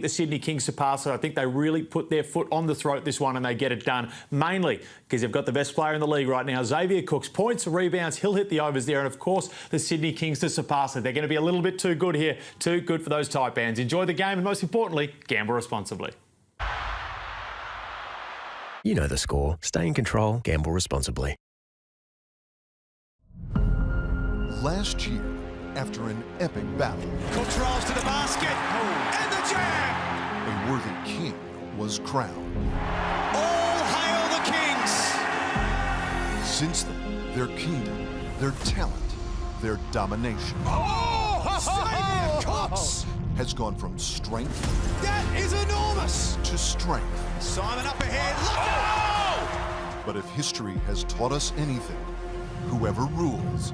The Sydney Kings surpass it. I think they really put their foot on the throat this one and they get it done, mainly because they've got the best player in the league right now, Xavier Cooks. Points, rebounds, he'll hit the overs there. And, of course, the Sydney Kings to surpass it. They're going to be a little bit too good here. Too good for those Taipans. Enjoy the game and, most importantly, gamble responsibly. You know the score. Stay in control. Gamble responsibly. Last year, after an epic battle, Cooks rolls to the basket, and the jam! a worthy king was crowned. All hail the Kings! Since then, their kingdom, their talent, their domination Xavier Cooks! has gone from strength That is enormous! to strength. Simon up ahead, look! But if history has taught us anything, whoever rules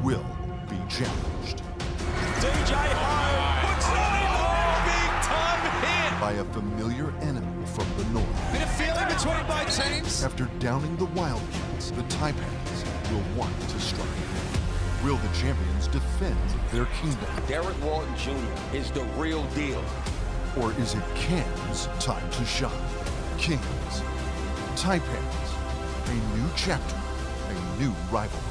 will be challenged. DJ Ho puts it big time hit! By a familiar enemy from the north. Bit of feeling between both teams. After downing the Wildcats, the Taipans will want to strike. Will the champions defend their kingdom? Derek Walton Jr. is the real deal. Or is it Cairns' time to shine? Kings, Taipans, a new chapter, a new rivalry.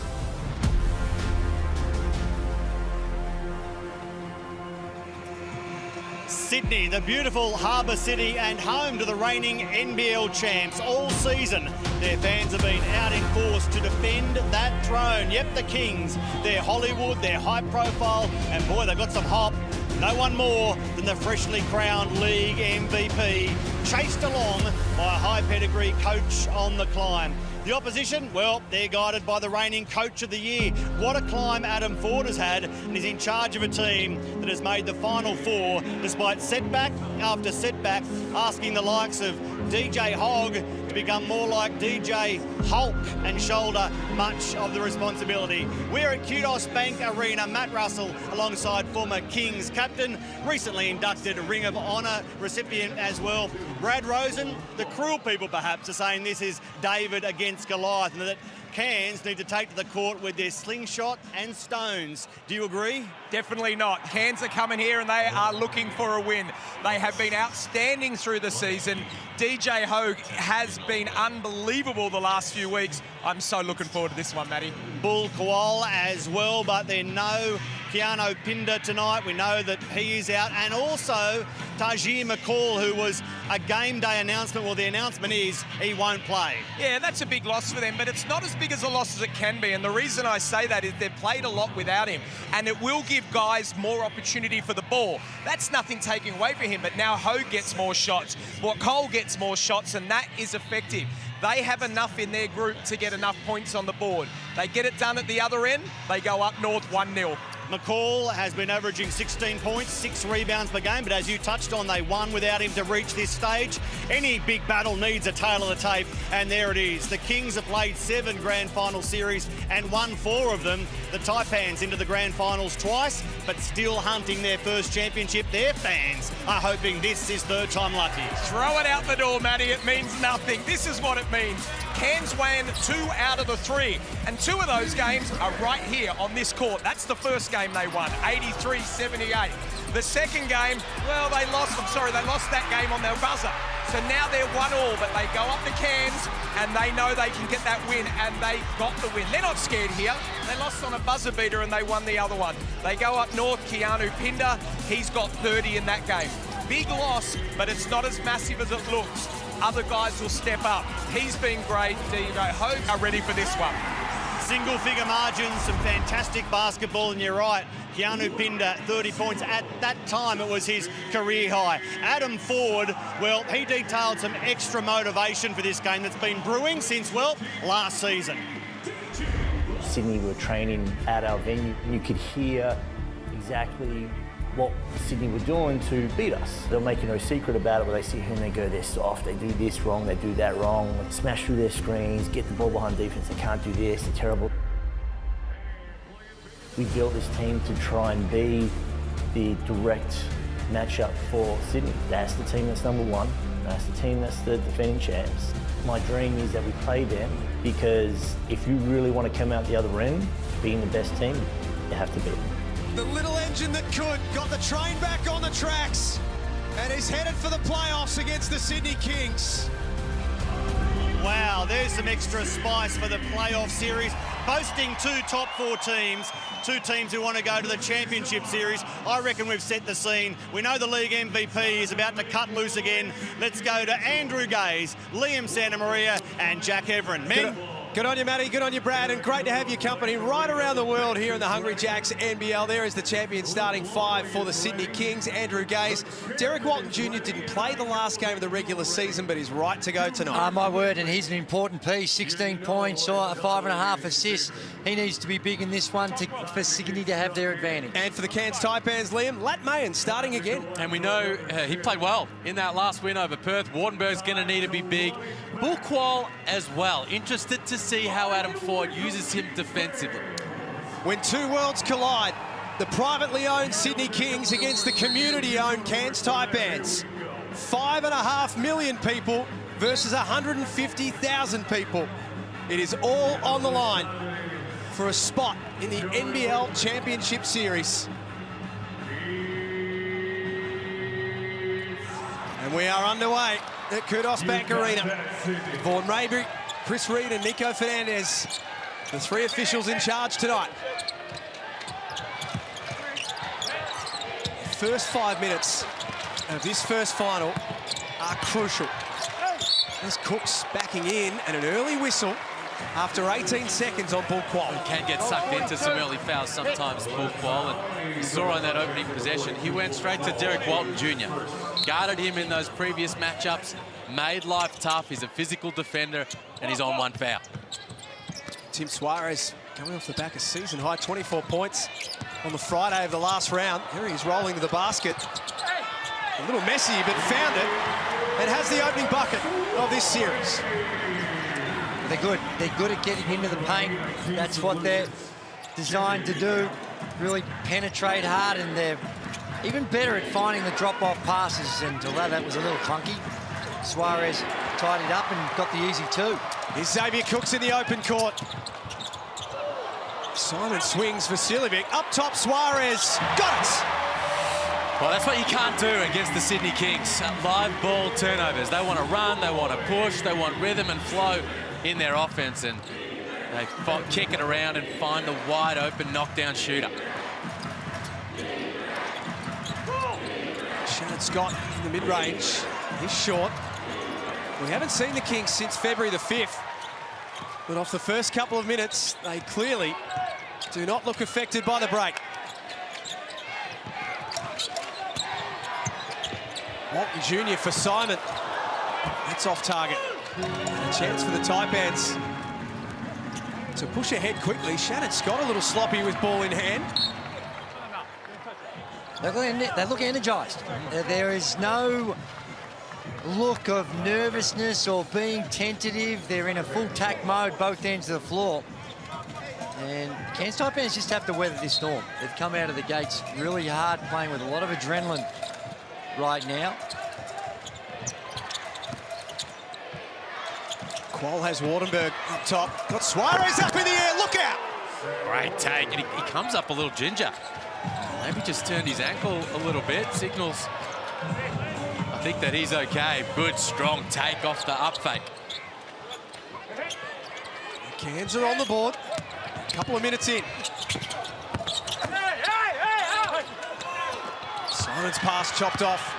Sydney, the beautiful harbour city and home to the reigning NBL champs all season. Their fans have been out in force to defend that throne. Yep, the Kings, they're Hollywood, they're high profile, and boy, they've got some hop. No one more than the freshly crowned league MVP, chased along by a high pedigree coach on the climb. The opposition, well, they're guided by the reigning coach of the year. What a climb Adam Ford has had, and he's in charge of a team that has made the Final Four despite setback after setback, asking the likes of DJ Hogg to become more like DJ Hulk and shoulder much of the responsibility. We're at Kudos Bank Arena. Matt Russell alongside former Kings captain, recently inducted Ring of Honour recipient as well, Brad Rosen. The cruel people perhaps are saying this is David against Goliath and that Cairns need to take to the court with their slingshot and stones. Do you agree? Definitely not. Cairns are coming here and they are looking for a win. They have been outstanding through the season. DJ Hogue has been unbelievable the last few weeks. I'm so looking forward to this one, Matty. Bull Kowal as well, but then no Keanu Pinder tonight. We know that he is out. And also Tajir McCall, who was a game day announcement. Well, the announcement is he won't play. Yeah, that's a big loss for them, but it's not as big as a loss as it can be. And the reason I say that is they've played a lot without him, and it will give guys more opportunity for the ball. That's nothing taking away from him, but now Hogue gets more shots. Cole gets more shots, and that is effective. They have enough in their group to get enough points on the board. They get it done at the other end, they go up north 1-0. McCall has been averaging 16 points, 6 rebounds per game, but as you touched on, they won without him to reach this stage. Any big battle needs a tail of the tape, and there it is. The Kings have played 7 grand final series and won 4 of them. The Taipans into the grand finals twice, but still hunting their first championship. Their fans are hoping this is third time lucky. Throw it out the door, Matty. It means nothing. This is what it means. Cairns won 2 out of the 3, and 2 of those games are right here on this court. That's the first game they won, 83-78. The second game, well, they lost that game on their buzzer. So now they're 1-1, but they go up to Cairns and they know they can get that win, and they got the win. They're not scared here. They lost on a buzzer beater and they won the other one. They go up north, Keanu Pinder, he's got 30 in that game. Big loss, but it's not as massive as it looks. Other guys will step up. He's been great. DJ Hogue are ready for this one. Single-figure margins, some fantastic basketball, and you're right, Keanu Pinder, 30 points. At that time, it was his career high. Adam Ford, well, he detailed some extra motivation for this game that's been brewing since, well, last season. Sydney were training at our venue, and you could hear exactly what Sydney were doing to beat us. They're making no secret about it, but they sit here and they go, they're soft, they do this wrong, they do that wrong, smash through their screens, get the ball behind defense, they can't do this, they're terrible. We built this team to try and be the direct matchup for Sydney. That's the team that's number 1, that's the team that's the defending champs. My dream is that we play them, because if you really want to come out the other end, being the best team, you have to beat them. The little engine that could got the train back on the tracks. And he's headed for the playoffs against the Sydney Kings. Wow, there's some extra spice for the playoff series, boasting two top 4 teams, 2 teams who want to go to the championship series. I reckon we've set the scene. We know the league MVP is about to cut loose again. Let's go to Andrew Gaze, Liam Santamaria and Jack Everin. Men. Good on you, Matty. Good on you, Brad. And great to have your company right around the world here in the Hungry Jacks NBL. There is the champion starting 5 for the Sydney Kings, Andrew Gaze. Derek Walton Jr. didn't play the last game of the regular season, but he's right to go tonight. My word, and he's an important piece. 16 points, or 5.5 assists. He needs to be big in this one for Sydney to have their advantage. And for the Cairns Taipans, Liam, Lat Mayen starting again. And we know he played well in that last win over Perth. Wardenberg's going to need to be big. Bull Quall as well. Interested to see how Adam Ford uses him defensively. When 2 worlds collide, the privately owned Sydney Kings against the community-owned Cairns Taipans. 5.5 million people versus 150,000 people. It is all on the line for a spot in the NBL Championship Series. And we are underway at Kudos Bank Arena. Vaughan Raybury, Chris Reid and Nico Fernandez, the 3 officials in charge tonight. The first 5 minutes of this first final are crucial. There's Cooks backing in and an early whistle after 18 seconds on Bull Quall. He can get sucked into some early fouls sometimes, Bull Quall, and you saw on that opening possession, he went straight to Derek Walton Jr. Guarded him in those previous matchups, made life tough. He's a physical defender, and he's on 1 foul. Tim Suarez coming off the back of season-high 24 points on the Friday of the last round. Here he is rolling to the basket. A little messy, but found it, and has the opening bucket of this series. They're good. They're good at getting into the paint. That's what they're designed to do. Really penetrate hard, and they're even better at finding the drop-off passes. And although that was a little clunky, Suarez tied it up and got the easy 2. Here's Xavier Cooks in the open court. Simon swings for Silovic. Up top, Suarez. Got it! Well, that's what you can't do against the Sydney Kings. Live ball turnovers. They want to run, they want to push, they want rhythm and flow in their offense, and they kick it around and find a wide open knockdown shooter. Shannon Scott in the mid-range. He's short. We haven't seen the Kings since February the 5th. But off the first couple of minutes, they clearly do not look affected by the break. Walton Jr. for Simon. That's off target. And a chance for the Taipans to push ahead quickly. Shannon Scott a little sloppy with ball in hand. They look energized. There is no look of nervousness or being tentative. They're in a full tack mode, both ends of the floor. And Cairns Taipans just have to weather this storm. They've come out of the gates really hard, playing with a lot of adrenaline right now. Quall has Wardenberg up top. Got Suarez up in the air. Look out! Great take, and he comes up a little ginger. Maybe just turned his ankle a little bit. Signals, I think, that he's okay. Good, strong take off the up fake. The Cairns are on the board. A couple of minutes in. Simon's pass chopped off.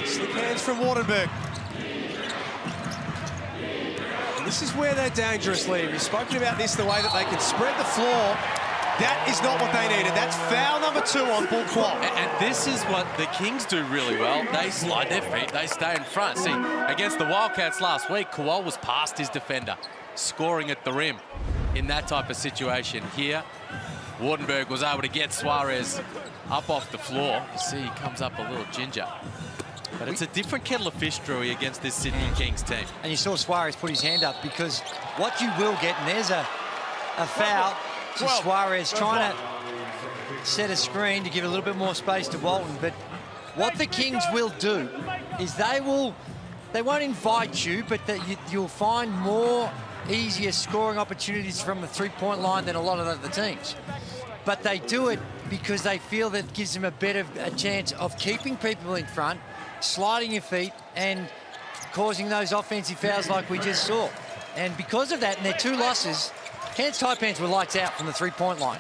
Slip hands from Wardenberg. And this is where they're dangerous, Liam. You've spoken about this, the way that they can spread the floor. That is not what they needed. That's foul number 2 on Bull Quall. And this is what the Kings do really well. They slide their feet, they stay in front. See, against the Wildcats last week, Quall was past his defender, scoring at the rim in that type of situation. Here, Wardenberg was able to get Suarez up off the floor. You see, he comes up a little ginger. But it's a different kettle of fish, Drewy, against this Sydney Kings team. And you saw Suarez put his hand up, because what you will get, and there's a foul to Suarez trying to set a screen to give a little bit more space to Walton. But what the Kings will do is they won't invite you, but you'll find more easier scoring opportunities from the three-point line than a lot of other teams. But they do it because they feel that gives them a chance of keeping people in front sliding your feet and causing those offensive fouls like we just saw. And because of that, and their 2 losses, Cairns Taipans were lights out from the three-point line.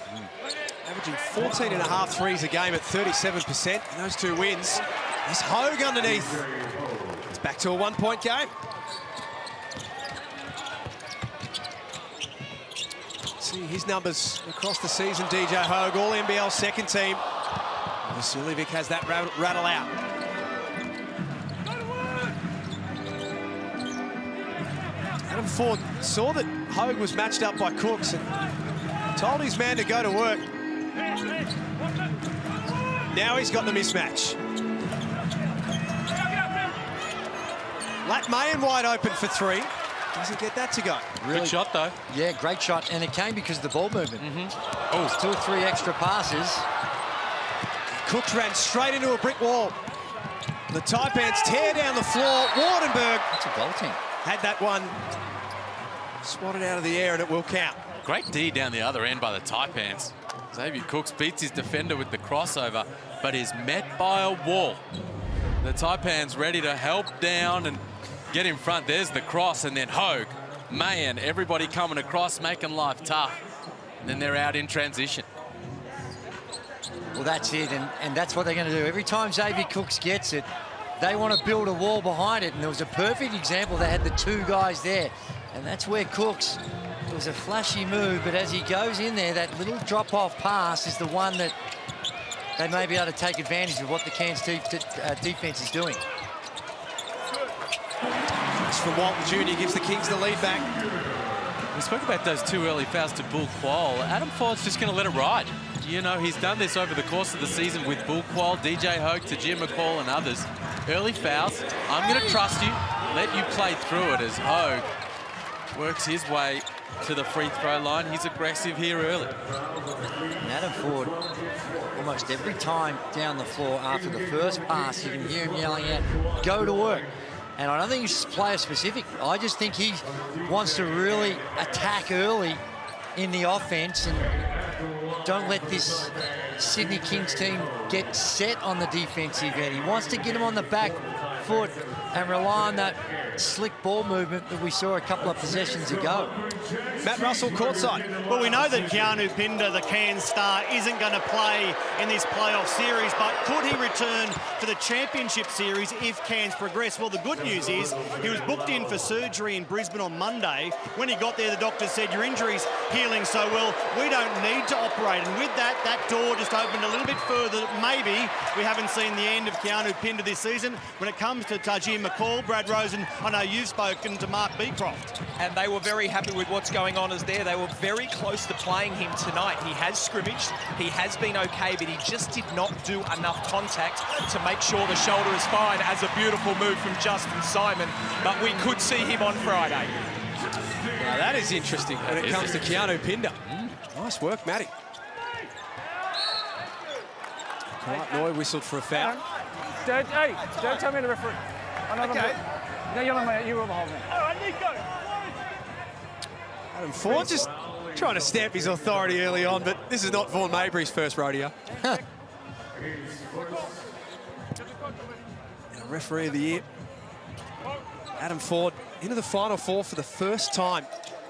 Averaging 14.5 threes a game at 37%. And those 2 wins. There's Hogue underneath. It's back to a 1-point game. See his numbers across the season, DJ Hogue, all NBL second team. Vasiljevic has that rattle out. Adam Ford saw that Hogue was matched up by Cooks and told his man to go to work. Now he's got the mismatch. Lat Mayen wide open for 3. Doesn't get that to go. Really, good shot, though. Yeah, great shot, and it came because of the ball movement. Oh, 2 or 3 extra passes. Cooks ran straight into a brick wall. The Taipans tear down the floor. Wardenberg. That's a goal team. Had that one swatted out of the air, and it will count. Great D down the other end by the Taipans. Xavier Cooks beats his defender with the crossover, but is met by a wall. The Taipans ready to help down and get in front. There's the cross, and then Hogue, Mayen, everybody coming across, making life tough. And then they're out in transition. Well, that's it, and that's what they're going to do. Every time Xavier Cooks gets it, they want to build a wall behind it, and there was a perfect example. They had the 2 guys there, and that's where Cooks, it was a flashy move, but as he goes in there, that little drop-off pass is the one that they may be able to take advantage of what the Cairns defense is doing. It's from Walton Jr. gives the Kings the lead back. We spoke about those 2 early fouls to Bull Qual. Adam Ford's just going to let it ride. You know, he's done this over the course of the season with Bull Qual, DJ Hogue, Tajir McCall, and others. Early fouls. I'm going to trust you. Let you play through it as Hogue works his way to the free throw line. He's aggressive here early. And Adam Ford, almost every time down the floor after the first pass, you can hear him yelling out, go to work. And I don't think he's player-specific. I just think he wants to really attack early in the offense and don't let this Sydney Kings team get set on the defensive end. He wants to get them on the back foot and rely on that slick ball movement that we saw a couple of possessions ago. Matt Russell courtside. Well, we know that Keanu Pinder, the Cairns star, isn't going to play in this playoff series, but could he return for the championship series if Cairns progress? Well, the good news is he was booked in for surgery in Brisbane on Monday. When he got there, the doctor said, your injury's healing so well, we don't need to operate. And with that, that door just opened a little bit further. Maybe we haven't seen the end of Keanu Pinder this season. When it comes to Tajir McCall, Brad Rosen, I know you've spoken to Mark Beecroft. And they were very happy with what's going on as there. They were very close to playing him tonight. He has scrimmaged, he has been okay, but he just did not do enough contact to make sure the shoulder is fine, as a beautiful move from Justin Simon. But we could see him on Friday. Now that is interesting when it comes to Keanu Pinder. Nice work, Matty. Noy whistled for a foul. Hey, don't tell me the referee. Okay. No, you're not, you were the whole man. All right, Nico. Adam Ford just trying to stamp his authority early on, but this is not Vaughan Mabry's first rodeo. Referee of the year, Adam Ford, into the Final Four for the first time.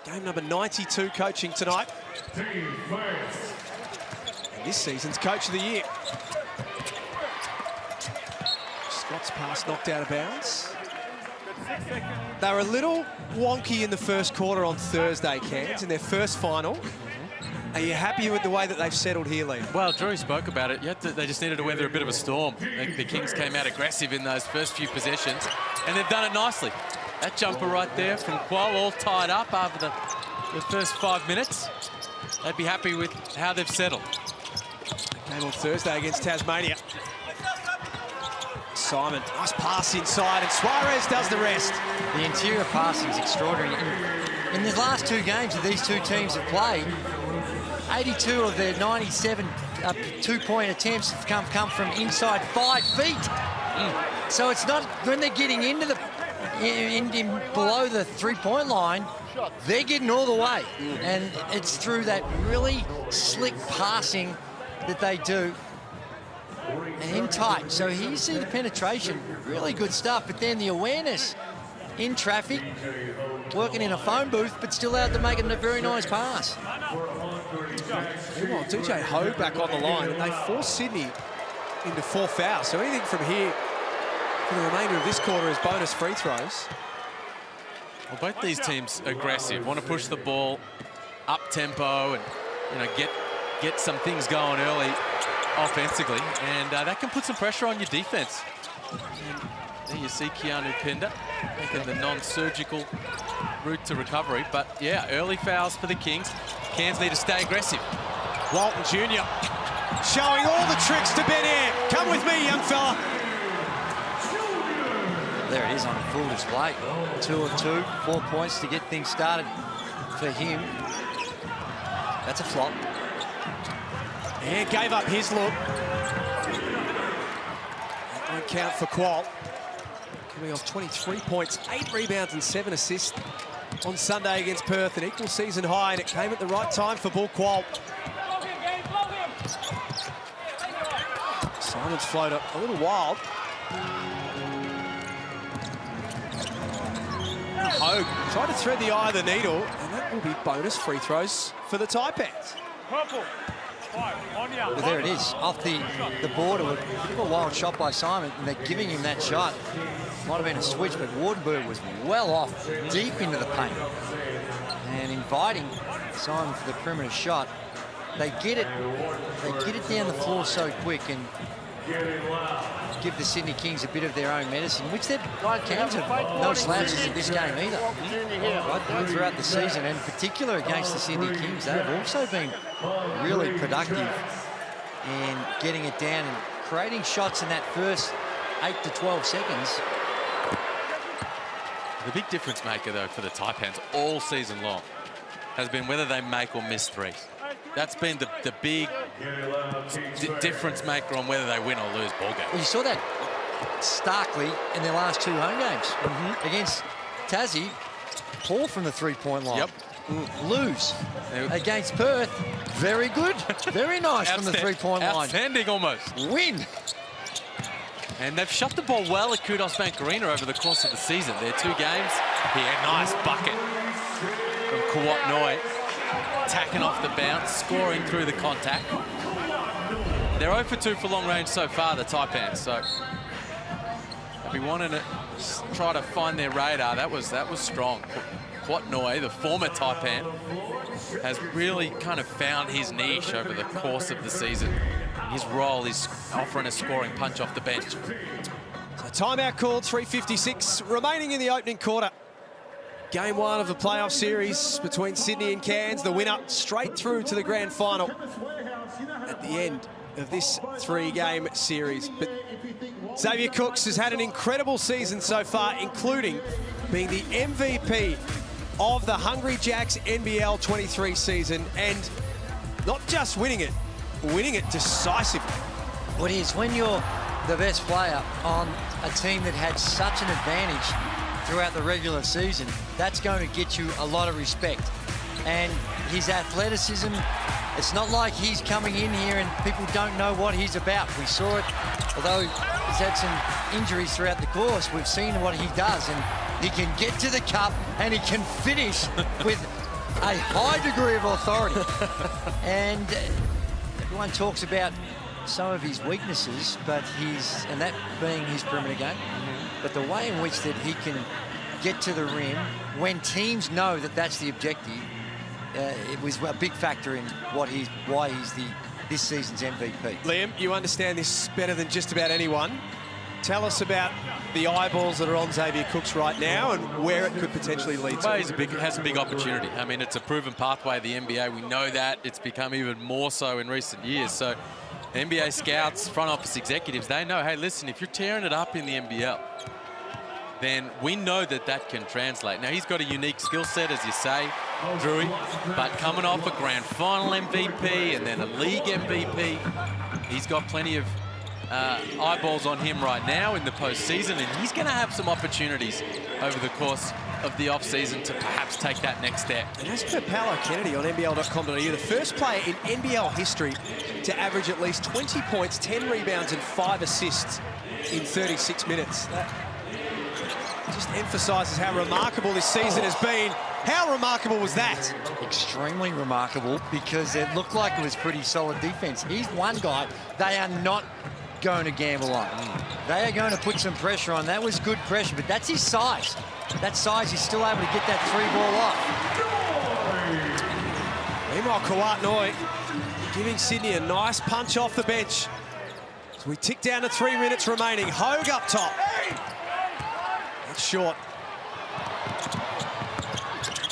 Game number 92 coaching tonight. And this season's Coach of the Year. Scott's pass knocked out of bounds. They were a little wonky in the first quarter on Thursday, Cairns, in their first final. Are you happy with the way that they've settled here, Lee? Well, Drew spoke about it. They just needed to weather a bit of a storm. The Kings came out aggressive in those first few possessions, and they've done it nicely. That jumper right there from Qual, all tied up after the first 5 minutes. They'd be happy with how they've settled. Game on Thursday against Tasmania. Simon, nice pass inside, and Suarez does the rest. The interior passing is extraordinary. In the last 2 games that these 2 teams have played, 82 of their 97 two-point attempts have come from inside 5 feet. So it's not, when they're getting into the below the three-point line, they're getting all the way. And it's through that really slick passing that they do. and in tight. So here you see the penetration, really good stuff, but then the awareness in traffic, working in a phone booth, but still out to make it a very nice pass. Meanwhile, DJ Ho back on the line, and they force Sydney into 4 fouls. So anything from here for the remainder of this quarter is bonus free throws. Well, both these teams aggressive, want to push the ball up tempo and get some things going early offensively, and that can put some pressure on your defense. And there you see Keanu Pender making the non-surgical route to recovery, but yeah, early fouls for the Kings. Cairns need to stay aggressive. Walton Jr. showing all the tricks to Ben Air. Come with me, young fella. There it is on full display. 2 of 2, 4 points to get things started for him. That's a flop. And gave up his look. That won't count for Qual. Coming off 23 points, 8 rebounds and 7 assists on Sunday against Perth, an equal season high, and it came at the right time for Bull Qual. Simon's floater a little wild. Hogue tried to thread the eye of the needle, and that will be bonus free throws for the Taipans. Well, there it is, off the border. A bit of a wild shot by Simon, and they're giving him that shot. Might have been a switch, but Wardenberg was well off, deep into the paint. And inviting Simon for the perimeter shot. They get it down the floor so quick and give the Sydney Kings a bit of their own medicine, which they've got Cairns have no slouches in this game either. Right throughout the season, and in particular against the Sydney Kings, they've also been really productive in getting it down and creating shots in that first 8 to 12 seconds. The big difference maker, though, for the Taipans all season long has been whether they make or miss threes. That's been the big difference maker on whether they win or lose ball games. Well, you saw that starkly in their last 2 home games. Against Tassie, poor from the three-point line. Lose. Against Perth, very good. Very nice from the three-point line. Outstanding almost. Win. And they've shot the ball well at Kudos Bank Arena over the course of the season. Their 2 games, here, nice bucket from Kawat Noi. Tacking off the bounce, scoring through the contact. They're 0 for 2 for long range so far, the Taipans, so they'll be wanting to try to find their radar. That was strong. Kawat Noi, the former Taipan, has really kind of found his niche over the course of the season. His role is offering a scoring punch off the bench. So timeout called, 3:56 remaining in the opening quarter. Game 1 of the playoff series between Sydney and Cairns. The winner straight through to the grand final at the end of this 3-game series. But Xavier Cooks has had an incredible season so far, including being the MVP of the Hungry Jacks NBL23 season, and not just winning it decisively. What is, when you're the best player on a team that had such an advantage throughout the regular season, that's going to get you a lot of respect. And his athleticism, it's not like he's coming in here and people don't know what he's about. We saw it, although he's had some injuries throughout the course, we've seen what he does, and he can get to the cup and he can finish with a high degree of authority. And everyone talks about some of his weaknesses, but and that being his perimeter game. But the way in which that he can get to the rim when teams know that that's the objective, it was a big factor in why he's this season's MVP. Liam, you understand this better than just about anyone. Tell us about the eyeballs that are on Xavier Cooks right now and where it could potentially lead to. Well, he has a big opportunity. I mean, it's a proven pathway of the NBA. We know that. It's become even more so in recent years. So NBA scouts, front office executives, they know, hey, listen, if you're tearing it up in the NBL, then we know that that can translate. Now, he's got a unique skill set, as you say, Drewy, but coming off a grand final MVP and then a league MVP, he's got plenty of eyeballs on him right now in the postseason, and he's going to have some opportunities over the course of the off-season to perhaps take that next step. And as per Paolo Kennedy on NBL.com.au, the first player in NBL history to average at least 20 points, 10 rebounds and 5 assists in 36 minutes. That just emphasises how remarkable this season has been. How remarkable was that? Extremely remarkable, because it looked like it was pretty solid defense. He's one guy they are not going to gamble on. They are going to put some pressure on. That was good pressure, but that's his size. That size, he's still able to get that 3-ball off. Meanwhile, Kawatnoi giving Sydney a nice punch off the bench. So we tick down to 3 minutes remaining. Hogue up top. That's short.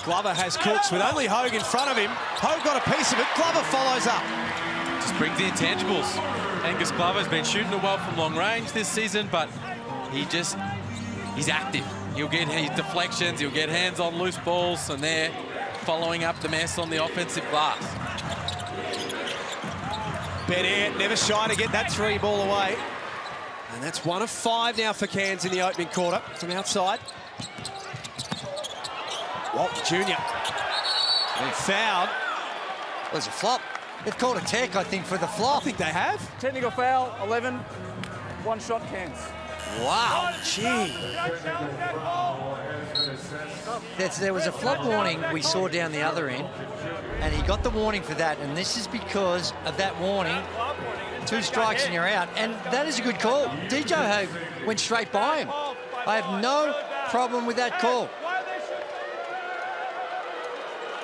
Glover has Cooks with only Hogue in front of him. Hogue got a piece of it. Glover follows up. Just brings the intangibles. Angus Glover's been shooting it well from long range this season, but he's active. He'll get his deflections, he'll get hands on loose balls, and they're following up the mess on the offensive glass. Benair never shy to get that 3-ball away. And that's 1 of 5 now for Cairns in the opening quarter from outside. Walton Jr. And fouled. There's a flop. They've called a tech, I think, for the flop. I think they have. Technical foul, 11. 1 shot, Cairns. Wow, gee. There was a flop warning we saw down the other end, and he got the warning for that, and this is because of that warning. 2 strikes and you're out, and that is a good call. DJ Hogue went straight by him. I have no problem with that call.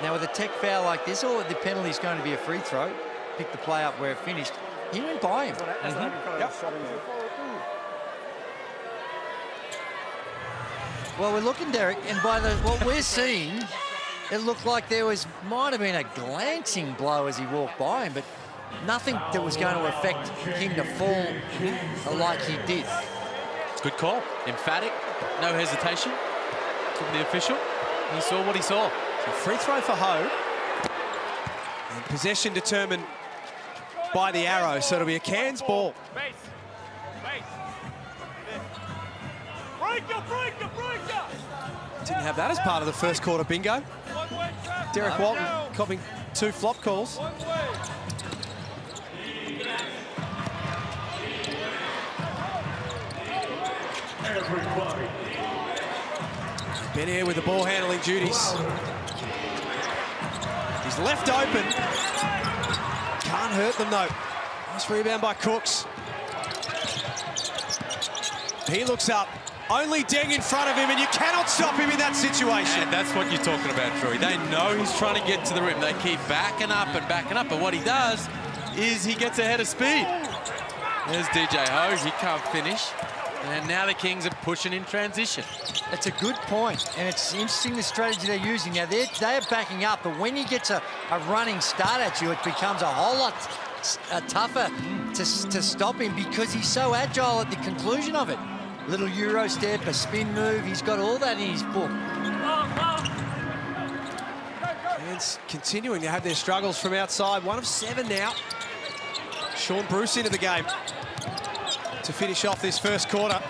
Now, with a tech foul like this, or the penalty is going to be a free throw, pick the play up where it finished, he went by him. Well, we're looking, Derek, and by what we're seeing, it looked like there might have been a glancing blow as he walked by him, but nothing that was going to affect him to fall like he did. Good call, emphatic, no hesitation from the official. He saw what he saw. A free throw for Hogue. And possession determined by the arrow, so it'll be a Cairns ball. Didn't have that as part of the first quarter bingo. Derek Walton copping 2 flop calls. Benair with the ball handling duties. He's left open. Can't hurt them though. Nice rebound by Cooks. He looks up. Only Deng in front of him, and you cannot stop him in that situation. And that's what you're talking about, Troy. They know he's trying to get to the rim. They keep backing up, but what he does is he gets ahead of speed. There's DJ Hogue. He can't finish. And now the Kings are pushing in transition. That's a good point, and it's interesting the strategy they're using. Now, they're backing up, but when he gets a running start at you, it becomes a whole lot tougher to stop him because he's so agile at the conclusion of it. Little Euro step, a spin move, he's got all that in his book. Cairns continuing to have their struggles from outside. 1 of 7 now. Sean Bruce into the game to finish off this first quarter.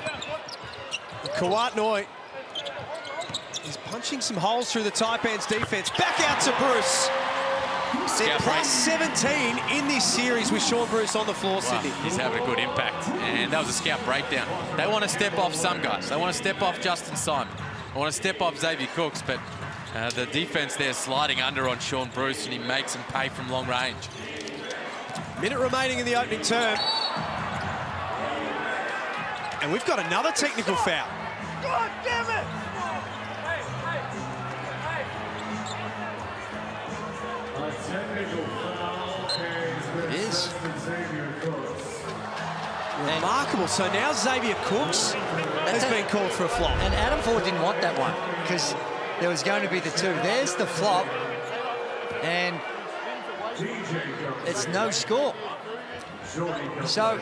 Kawatnoi is punching some holes through the Taipans defense. Back out to Bruce. They're plus 17 in this series with Sean Bruce on the floor, Sydney. He's having a good impact. And that was a scout breakdown. They want to step off some guys. They want to step off Justin Simon. They want to step off Xavier Cooks, but the defense there sliding under on Sean Bruce, and he makes him pay from long range. Minute remaining in the opening term. And we've got another technical foul. God damn it! It is. Remarkable. So now Xavier Cooks has been called for a flop. And Adam Ford didn't want that one because there was going to be the 2. There's the flop, and it's no score. So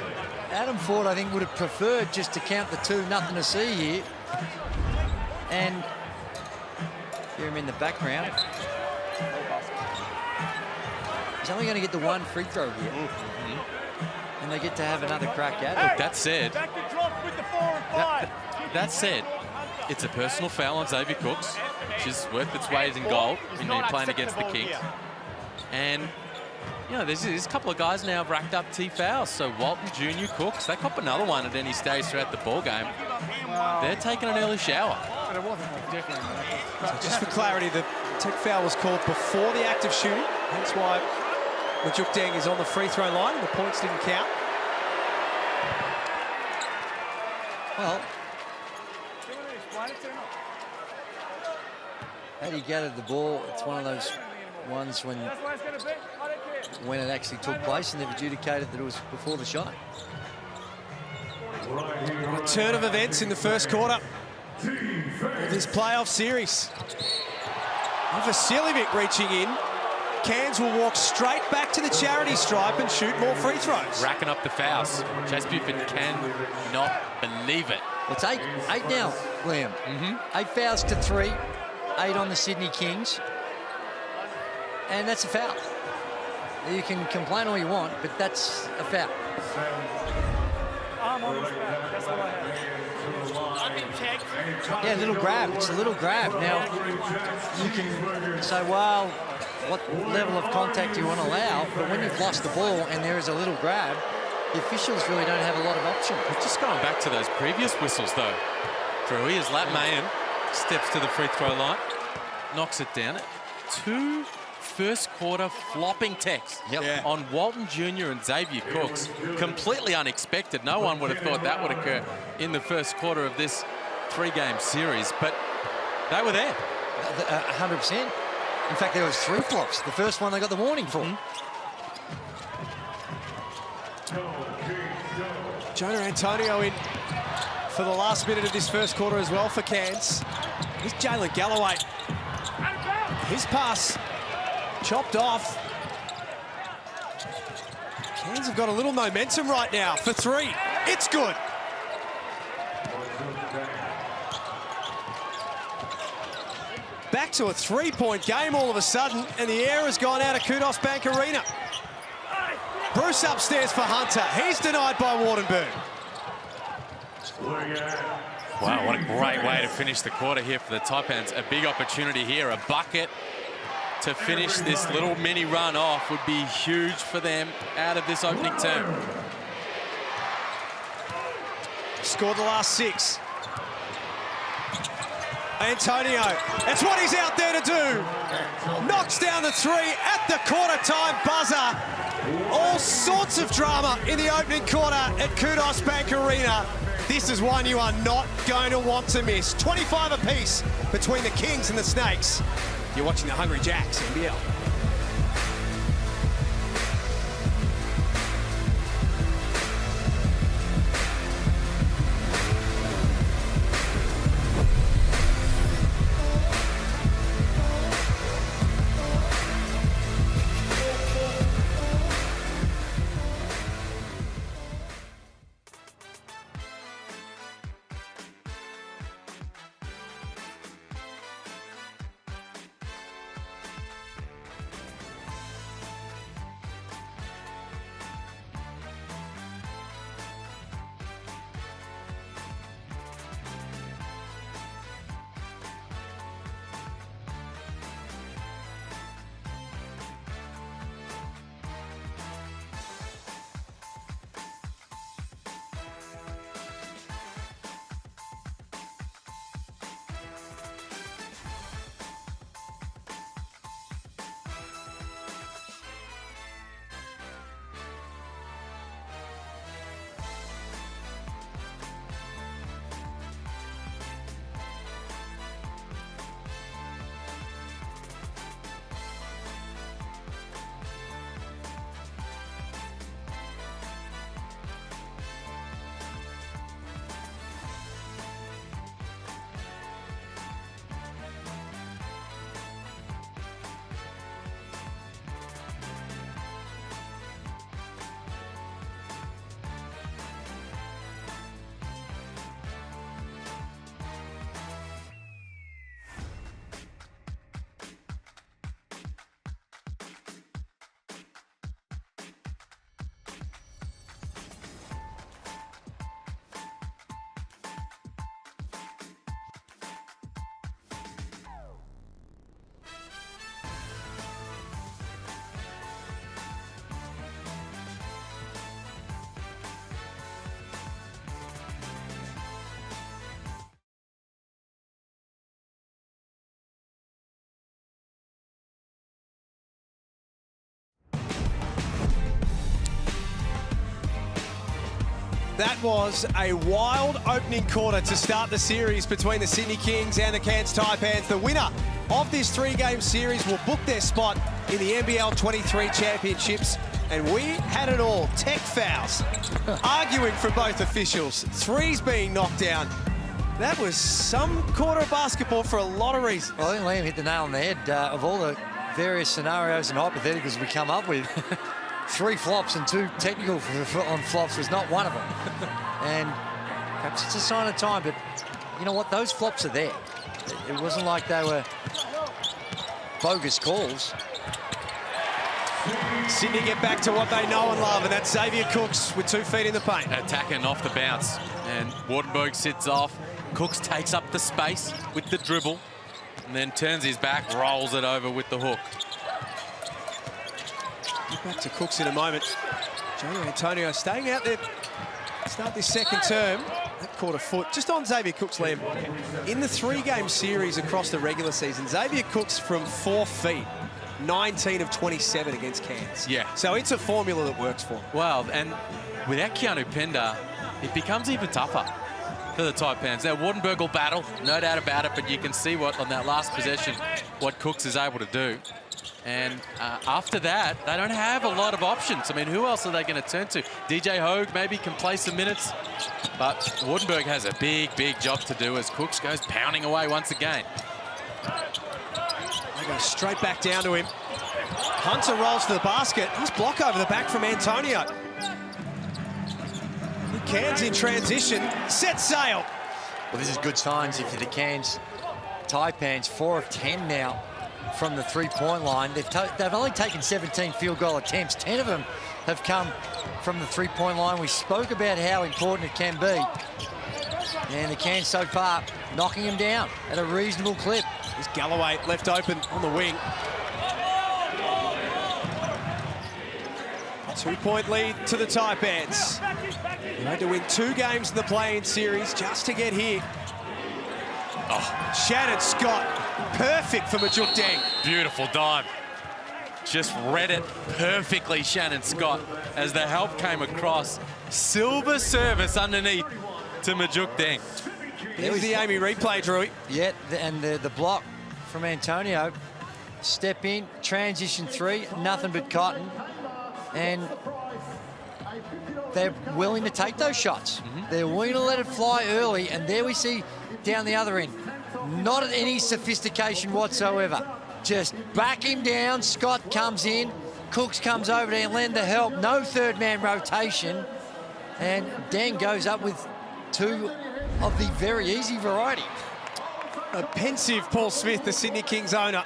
Adam Ford, I think, would have preferred just to count the 2, nothing to see here. And hear him in the background. He's only going to get the 1 free throw here. And they get to have another crack at it. Look, that said, It's a personal foul on Xavier Cooks, which is worth its weight in gold when you're playing against the Kings. And, you know, there's a couple of guys now have racked up T fouls. So Walton, Junior, Cooks, they cop another one at any stage throughout the ball game. They're taking an early shower. But it wasn't much different. So just for clarity, the tech foul was called before the act of shooting. That's why Majuk Deng is on the free throw line. The points didn't count. Well, how do you gather the ball? It's one of those ones when it actually took place and they've adjudicated that it was before the shot. A turn of events in the first quarter of this playoff series. Vasiljevic reaching in. Cairns will walk straight back to the charity stripe and shoot more free throws. Racking up the fouls. Chase Buford cannot believe it. It's eight now, Liam. 8 fouls to 3, 8 on the Sydney Kings. And that's a foul. You can complain all you want, but that's a foul. That's what I had. Yeah, little grab. It's a little grab. Now, you can say, well, what level of contact do you want to allow? But when you've lost the ball and there is a little grab, the officials really don't have a lot of option. Just going back to those previous whistles, though. Drew, here's Lat Mayen, steps to the free throw line, knocks it down. 2 first quarter flopping techs on Walton Jr. and Xavier Cooks. Completely unexpected. No one would have thought that would occur in the first quarter of this 3-game series, but they were there. 100%. In fact, there was 3 flops. The first one they got the warning for. Jonah Antonio in for the last minute of this first quarter as well for Cairns. Here's Jalen Galloway. His pass chopped off. Cairns have got a little momentum right now for 3. It's good. Back to a 3-point game all of a sudden, and the air has gone out of Kudos Bank Arena. Bruce upstairs for Hunter. He's denied by Wardenberg. Wow, what a great way to finish the quarter here for the Taipans. A big opportunity here, a bucket to finish this little mini run off would be huge for them out of this opening term. Scored the last 6. Antonio, that's what he's out there to do. Knocks down the 3 at the quarter time buzzer. All sorts of drama in the opening quarter at Kudos Bank Arena. This is one you are not going to want to miss. 25 apiece between the Kings and the Snakes. You're watching the Hungry Jacks NBL. That was a wild opening quarter to start the series between the Sydney Kings and the Cairns Taipans. The winner of this three-game series will book their spot in the NBL23 championships. And we had it all. Tech fouls, arguing for both officials, threes being knocked down. That was some quarter of basketball for a lot of reasons. Well, I think Liam hit the nail on the head. Of all the various scenarios and hypotheticals we come up with, 3 flops and 2 technical on flops was not one of them. And perhaps it's a sign of time, but you know what? Those flops are there. It wasn't like they were bogus calls. Sydney get back to what they know and love, and that's Xavier Cooks with 2 feet in the paint. Attacking off the bounce, and Wardenberg sits off. Cooks takes up the space with the dribble, and then turns his back, rolls it over with the hook. Get back to Cooks in a moment. Jonah Antonio staying out there. Start this second term. That caught a foot just on Xavier Cooks, Liam. In the 3-game series across the regular season, Xavier Cooks from 4 feet, 19 of 27 against Cairns. Yeah. So it's a formula that works for him. Well, and without Keanu Pender, it becomes even tougher for the Taipans. Now, Wardenberg will battle, no doubt about it, but you can see what, on that last possession, what Cooks is able to do. And after that, they don't have a lot of options. I mean, who else are they going to turn to? DJ Hogue maybe can play some minutes, but Wardenberg has a big, big job to do as Cooks goes pounding away once again. They go straight back down to him. Hunter rolls to the basket. Nice block over the back from Antonio. Cairns in transition, set sail. Well, this is good signs if you're the Cairns Taipans. 4 of 10 now from the 3-point line. They've only taken 17 field goal attempts. 10 of them have come from the 3-point line. We spoke about how important it can be. And the Cairns so far knocking him down at a reasonable clip. There's Galloway left open on the wing. 2-point lead to the Taipans. They had to win 2 games in the play-in series just to get here. Oh, Shannon Scott, perfect for Majuk Deng. Beautiful dive. Just read it perfectly, Shannon Scott, as the help came across. Silver service underneath to Majuk Deng. Here's the Amy replay, Drewy. Yeah, and the block from Antonio. Step in, transition 3, nothing but cotton. And they're willing to take those shots. They're willing to let it fly early, and there we see down the other end. Not at any sophistication whatsoever. Just back him down, Scott comes in, Cooks comes over to lend the help, no third-man rotation, and Deng goes up with 2 of the very easy variety. A pensive Paul Smith, the Sydney Kings owner.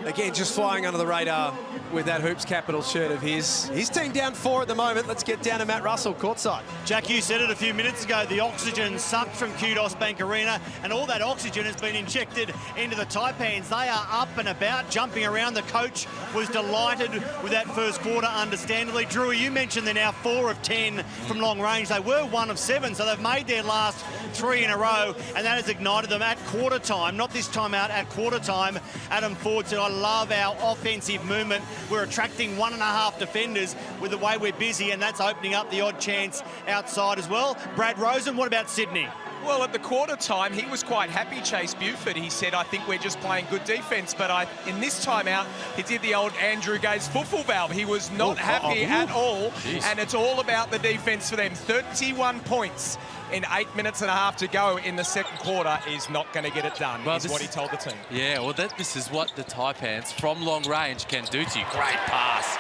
Again, just flying under the radar with that Hoops Capital shirt of his. His team down 4 at the moment. Let's get down to Matt Russell, courtside. Jack, you said it a few minutes ago, the oxygen sucked from Kudos Bank Arena, and all that oxygen has been injected into the Taipans. They are up and about, jumping around. The coach was delighted with that first quarter, understandably. Drew, you mentioned they're now 4 of 10 from long range. They were 1 of 7, so they've made their last 3 in a row, and that has ignited them at quarter time, not this time out, at quarter time. Adam Ford said, I love our offensive movement. We're attracting 1.5 defenders with the way we're busy, and that's opening up the odd chance outside as well. Brad Rosen, what about Sydney? Well, at the quarter time, he was quite happy, Chase Buford. He said, I think we're just playing good defense. But in this time out, he did the old Andrew Gaze football valve. He was not happy at all. Jeez. And it's all about the defense for them. 31 points in 8 minutes and a half to go in the second quarter is not going to get it done, is what he told the team. Yeah, well, this is what the Taipans from long range can do to you. Great pass.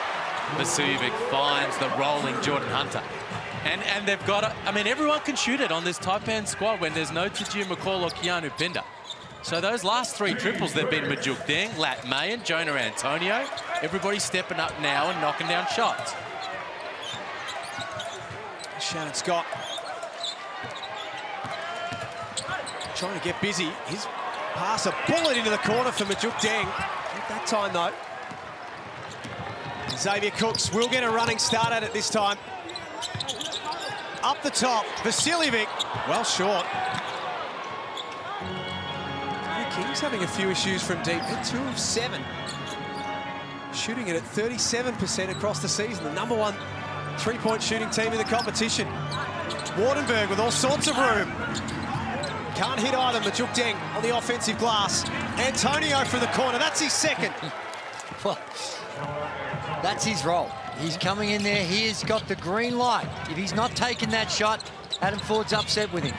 Vasuvic finds the rolling Jordan Hunter. And they've got, I mean, everyone can shoot it on this Taipan squad when there's no Tiju McCall or Keanu Pender. So those last 3 triples, they've been Majuk Deng, Lat Mayan, Jonah Antonio. Everybody's stepping up now and knocking down shots. Shannon Scott trying to get busy. His pass, a bullet into the corner for Majuk Deng. At that time, though. Xavier Cooks will get a running start at it this time. Up the top, Vasiljevic, well short. The Kings having a few issues from deep. They're 2 of 7. Shooting it at 37% across the season. The #1 3-point shooting team in the competition. Wardenberg with all sorts of room. Can't hit either. Majuk Deng on the offensive glass. Antonio from the corner. That's his second. Well, that's his role. He's coming in there. He has got the green light. If he's not taking that shot, Adam Ford's upset with him.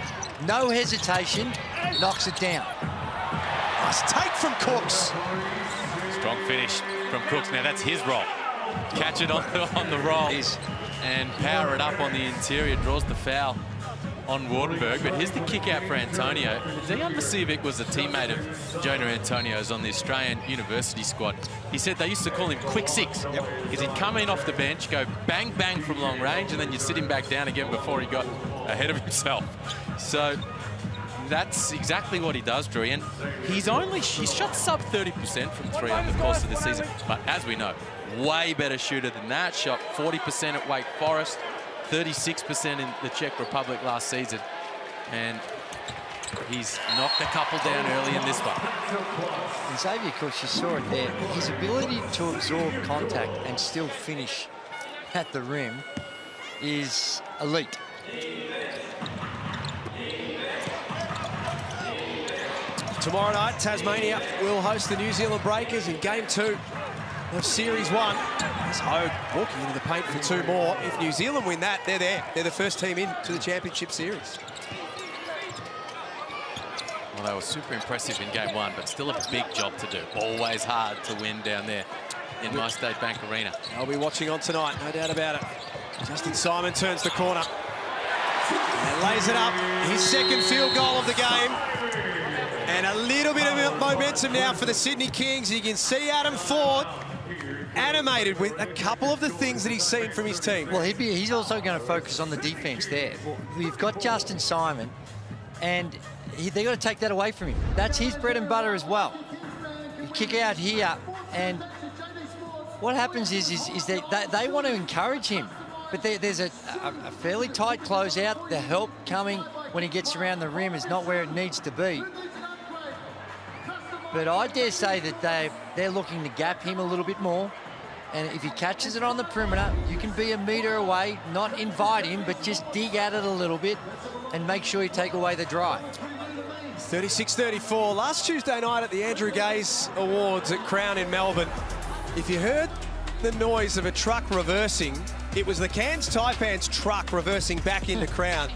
No hesitation. Knocks it down. Nice take from Cooks. Strong finish from Cooks. Now that's his role. Catch it on the roll and power it up on the interior. Draws the foul on Wardenberg. But here's the kick out for Antonio. Dejan Vasiljevic was a teammate of Jonah Antonio's on the Australian university squad. He said they used to call him Quick Six because he'd come in off the bench, go bang, bang from long range, and then you'd sit him back down again before he got ahead of himself. So that's exactly what he does, Drew. And he's shot sub 30% from three over the course of the season. But as we know, way better shooter than that. Shot 40% at Wake Forest, 36% in the Czech Republic last season. And he's knocked a couple down early in this one. And Xavier Cooks, you saw it there. His ability to absorb contact and still finish at the rim is elite. Tomorrow night, Tasmania will host the New Zealand Breakers in Game 2 of Series 1. There's Hogue walking into the paint for 2 more. If New Zealand win that, they're there. They're the first team into the Championship Series. Well, they were super impressive in Game 1, but still a big job to do. Always hard to win down there in My State Bank Arena. I'll be watching on tonight, no doubt about it. Justin Simon turns the corner and lays it up. His second field goal of the game. And a little bit of momentum now for the Sydney Kings. You can see Adam Ford animated with a couple of the things that he's seen from his team. Well, he's also going to focus on the defense there. Well, we've got Justin Simon, and they've got to take that away from him. That's his bread and butter as well. You kick out here, and what happens is they want to encourage him. But there's a fairly tight closeout. The help coming when he gets around the rim is not where it needs to be. But I dare say that they're looking to gap him a little bit more. And if he catches it on the perimeter, you can be a metre away, not invite him, but just dig at it a little bit and make sure you take away the drive. 36-34. Last Tuesday night at the Andrew Gaze Awards at Crown in Melbourne, if you heard the noise of a truck reversing, it was the Cairns Taipans truck reversing back into Crown.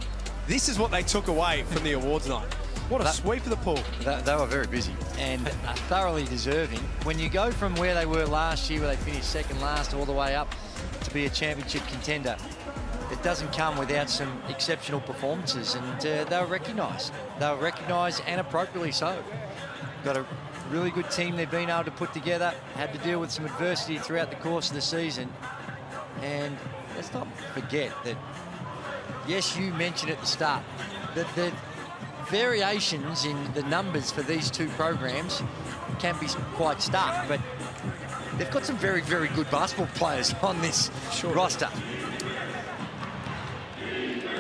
This is what they took away from the awards night. What a sweep of the pool. They were very busy and thoroughly deserving. When you go from where they were last year, where they finished second last, all the way up to be a championship contender, it doesn't come without some exceptional performances, and they were recognised. They were recognised, and appropriately so. Got a really good team they've been able to put together, had to deal with some adversity throughout the course of the season. And let's not forget that, yes, you mentioned at the start, that the variations in the numbers for these two programs can be quite stark, but they've got some very, very good basketball players on this roster.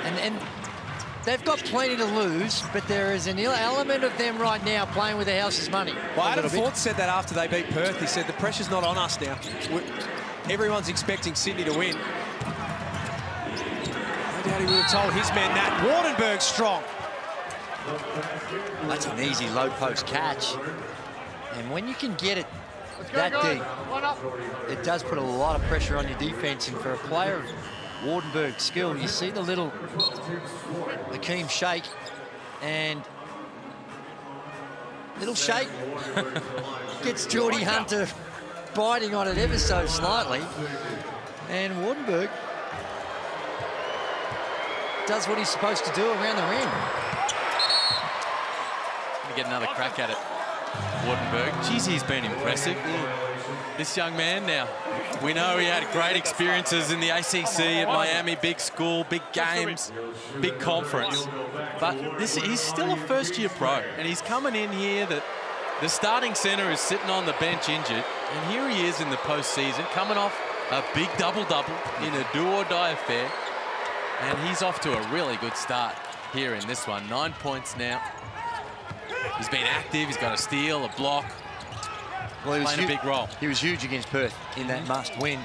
And they've got plenty to lose, but there is an element of them right now playing with the house's money. Well, Adam Ford said that after they beat Perth. He said the pressure's not on us now. Everyone's expecting Sydney to win. No doubt he would have told his men that. Wardenberg strong. That's an easy low post catch. And when you can get it that deep, it does put a lot of pressure on your defense. And for a player of Wardenberg's skill, you see the little Hakeem shake, and little shake gets Geordie Hunter biting on it ever so slightly. And Wardenberg does what he's supposed to do around the rim. Get another crack at it, Wardenberg. Geez, he's been impressive. This young man now, we know he had great experiences in the ACC at Miami, big school, big games, big conference. But he's still a first-year pro, and he's coming in here that the starting center is sitting on the bench injured, and here he is in the postseason, coming off a big double-double in a do-or-die affair, and he's off to a really good start here in this one. 9 points now. He's been active, he's got a steal, a block, playing a big role. He was huge against Perth in that must-win,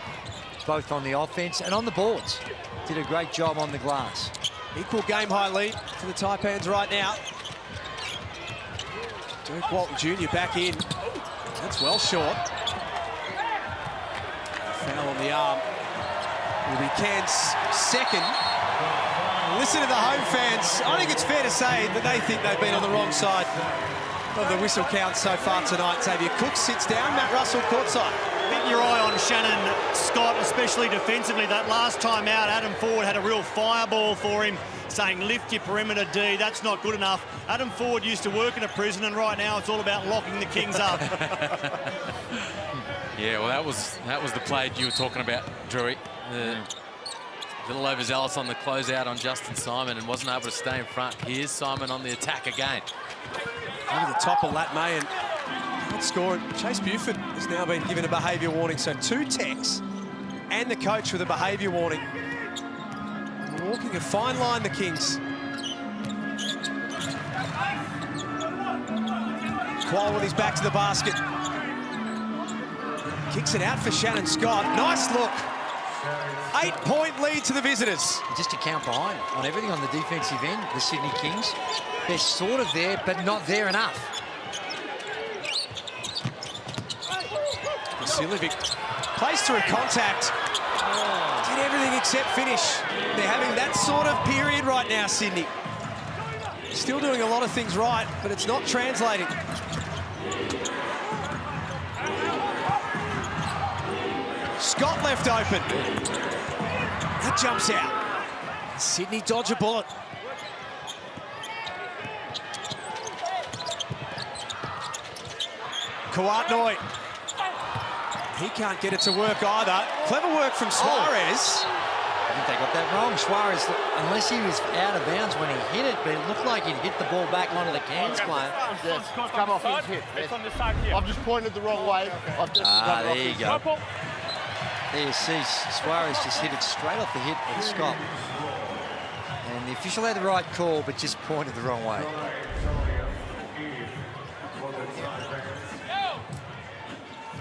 both on the offense and on the boards. Did a great job on the glass. Equal game-high lead for the Taipans right now. Derek Walton Jr. back in. That's well short. Foul on the arm. Will be Cairns' second. Listen to the home fans. I think it's fair to say that they think they've been on the wrong side of the whistle count so far tonight. Xavier Cook sits down, Matt Russell courtside. Keep your eye on Shannon Scott, especially defensively. That last time out, Adam Ford had a real fireball for him, saying lift your perimeter D. That's not good enough. Adam Ford used to work in a prison, and right now it's all about locking the Kings up. Yeah, well, that was the play you were talking about, Drewy. A little overzealous on the closeout on Justin Simon and wasn't able to stay in front. Here's Simon on the attack again. Over the top of Lat May and not scoring. Chase Buford has now been given a behaviour warning, so 2 techs and the coach with a behaviour warning. Walking a fine line, the Kings. Qual with his back to the basket. Kicks it out for Shannon Scott. Nice look. 8-point lead to the visitors. Just to count behind on everything on the defensive end, the Sydney Kings. They're sort of there, but not there enough. Vasilevic plays through contact. Did everything except finish. They're having that sort of period right now, Sydney. Still doing a lot of things right, but it's not translating. Scott left open. That jumps out. Sydney dodge a bullet. Kawatnoi. He can't get it to work either. Clever work from Suarez. I think they got that wrong. Suarez, unless he was out of bounds when he hit it, but it looked like he'd hit the ball back onto the Cairns player. Yes, come off his hit. It's on the side here. I've just pointed the wrong way. There you go. There you see, Suarez just hit it straight off the hit of Scott. And the official had the right call, but just pointed the wrong way.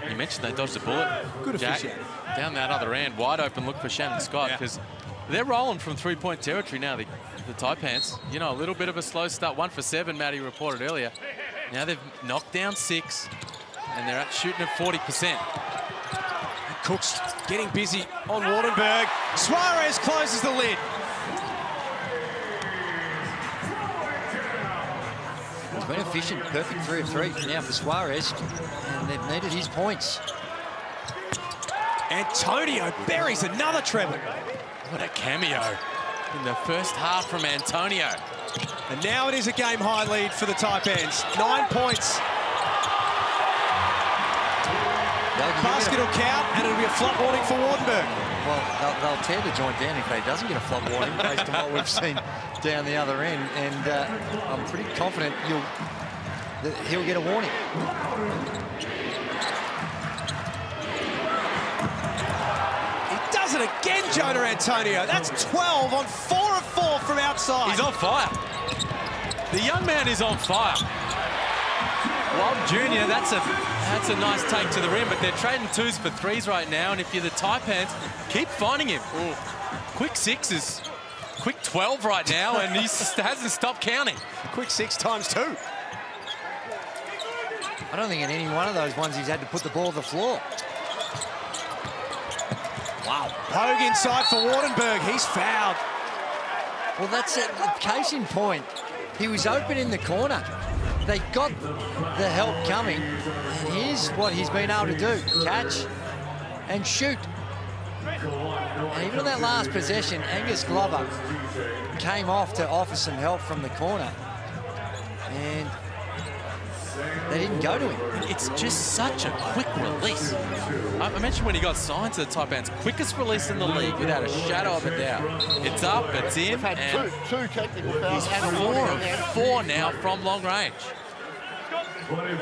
You mentioned they dodged the bullet. Good Jack, officiating. down that other end, wide open look for Shannon Scott, because they're rolling from 3-point territory now, the Taipans. You know, a little bit of a slow start. 1 for 7, Matty reported earlier. Now they've knocked down 6, and they're at shooting at 40%. Cook's getting busy on Wardenberg. Suarez closes the lid. He's been efficient, perfect 3 of 3 now for Suarez, and they've needed his points. Antonio buries another treble. What a cameo in the first half from Antonio. And now it is a game-high lead for the Taipans. 9 points. Basket will count, and it'll be a flop warning for Wardenberg. Well, they'll tear the joint down if they doesn't get a flop warning based on what we've seen down the other end. And I'm pretty confident that he'll get a warning. He does it again, Jonah Antonio. That's 12 on 4 of 4 from outside. He's on fire. The young man is on fire. Well, Junior, that's a nice take to the rim, but they're trading 2s for 3s right now, and if you're the Taipans, keep finding him. Ooh. Quick 6 quick 12 right now, and he hasn't stopped counting. Quick 6 times 2. I don't think in any one of those ones he's had to put the ball on the floor. Wow. Hogue inside for Wardenberg. He's fouled. Well, that's it. Case in point. He was open in the corner. They got the help coming, and here's what he's been able to do. Catch and shoot. And even on that last possession, Angus Glover came off to offer some help from the corner, and they didn't go to him. It's just such a quick release. I mentioned when he got signed to the Taipans, quickest release in the league without a shadow of a doubt. It's up, it's in, We've had and two technical fouls. he's 4 of 4 now from long range.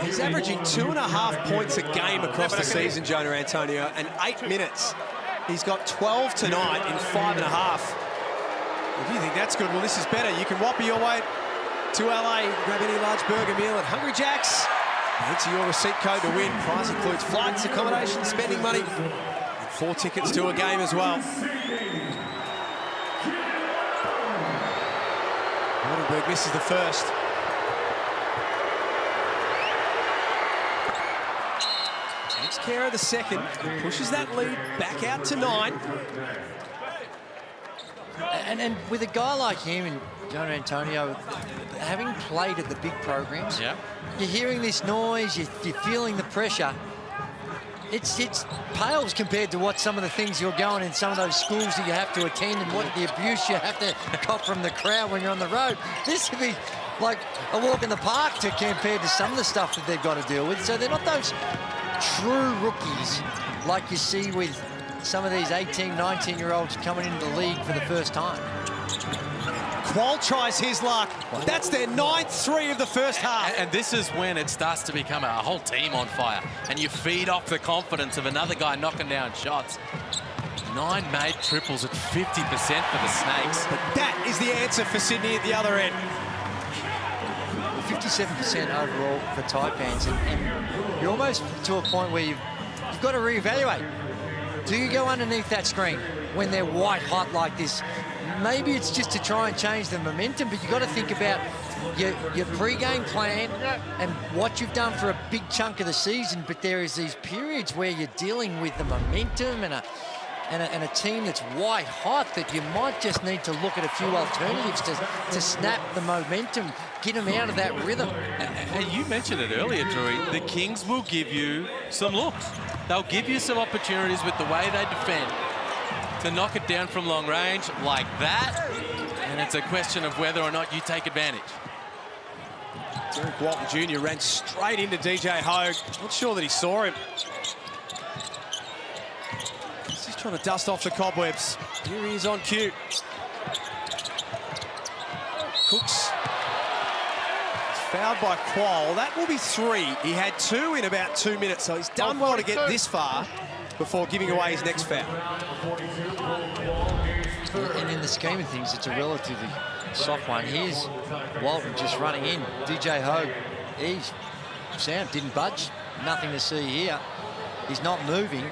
He's averaging 2.5 points a game across the season, Jonah Antonio, and 8 minutes. He's got 12 tonight in 5.5. If you think that's good, well, this is better. You can whopper your way to LA, grab any large burger meal at Hungry Jack's. Enter your receipt code to win. Prize includes flights, accommodation, spending money, and 4 tickets to a game as well. Berg misses the first. Takes care of the second, pushes that lead back out to 9. And with a guy like him and John Antonio, having played at the big programs, you're hearing this noise, you're feeling the pressure. It's pales compared to what some of the things you're going in some of those schools that you have to attend and what the abuse you have to cop from the crowd when you're on the road. This would be like a walk in the park compared to some of the stuff that they've got to deal with. So they're not those true rookies like you see with some of these 18, 19-year-olds coming into the league for the first time. Qual tries his luck. That's their 9th-3 of the first half. And this is when it starts to become a whole team on fire. And you feed off the confidence of another guy knocking down shots. 9 made triples at 50% for the Snakes. But that is the answer for Sydney at the other end. 57% overall for Taipans. And you're almost to a point where you've got to reevaluate. Do you go underneath that screen when they're white hot like this? Maybe it's just to try and change the momentum, but you've got to think about your pre-game plan and what you've done for a big chunk of the season. But there is these periods where you're dealing with the momentum and a team that's white hot that you might just need to look at a few alternatives to snap the momentum, get them out of that rhythm. And you mentioned it earlier, Drew. The Kings will give you some looks. They'll give you some opportunities with the way they defend to knock it down from long range like that. And it's a question of whether or not you take advantage. Derek Walton Jr. ran straight into DJ Hogue. Not sure that he saw him. He's just trying to dust off the cobwebs. Here he is on cue. Cooks. Fouled by Qual. That will be 3. He had 2 in about 2 minutes, so he's done well to get this far before giving away his next foul. And in the scheme of things, it's a relatively soft one. Here's Walton just running in. DJ Hogue, he's sound, didn't budge. Nothing to see here. He's not moving.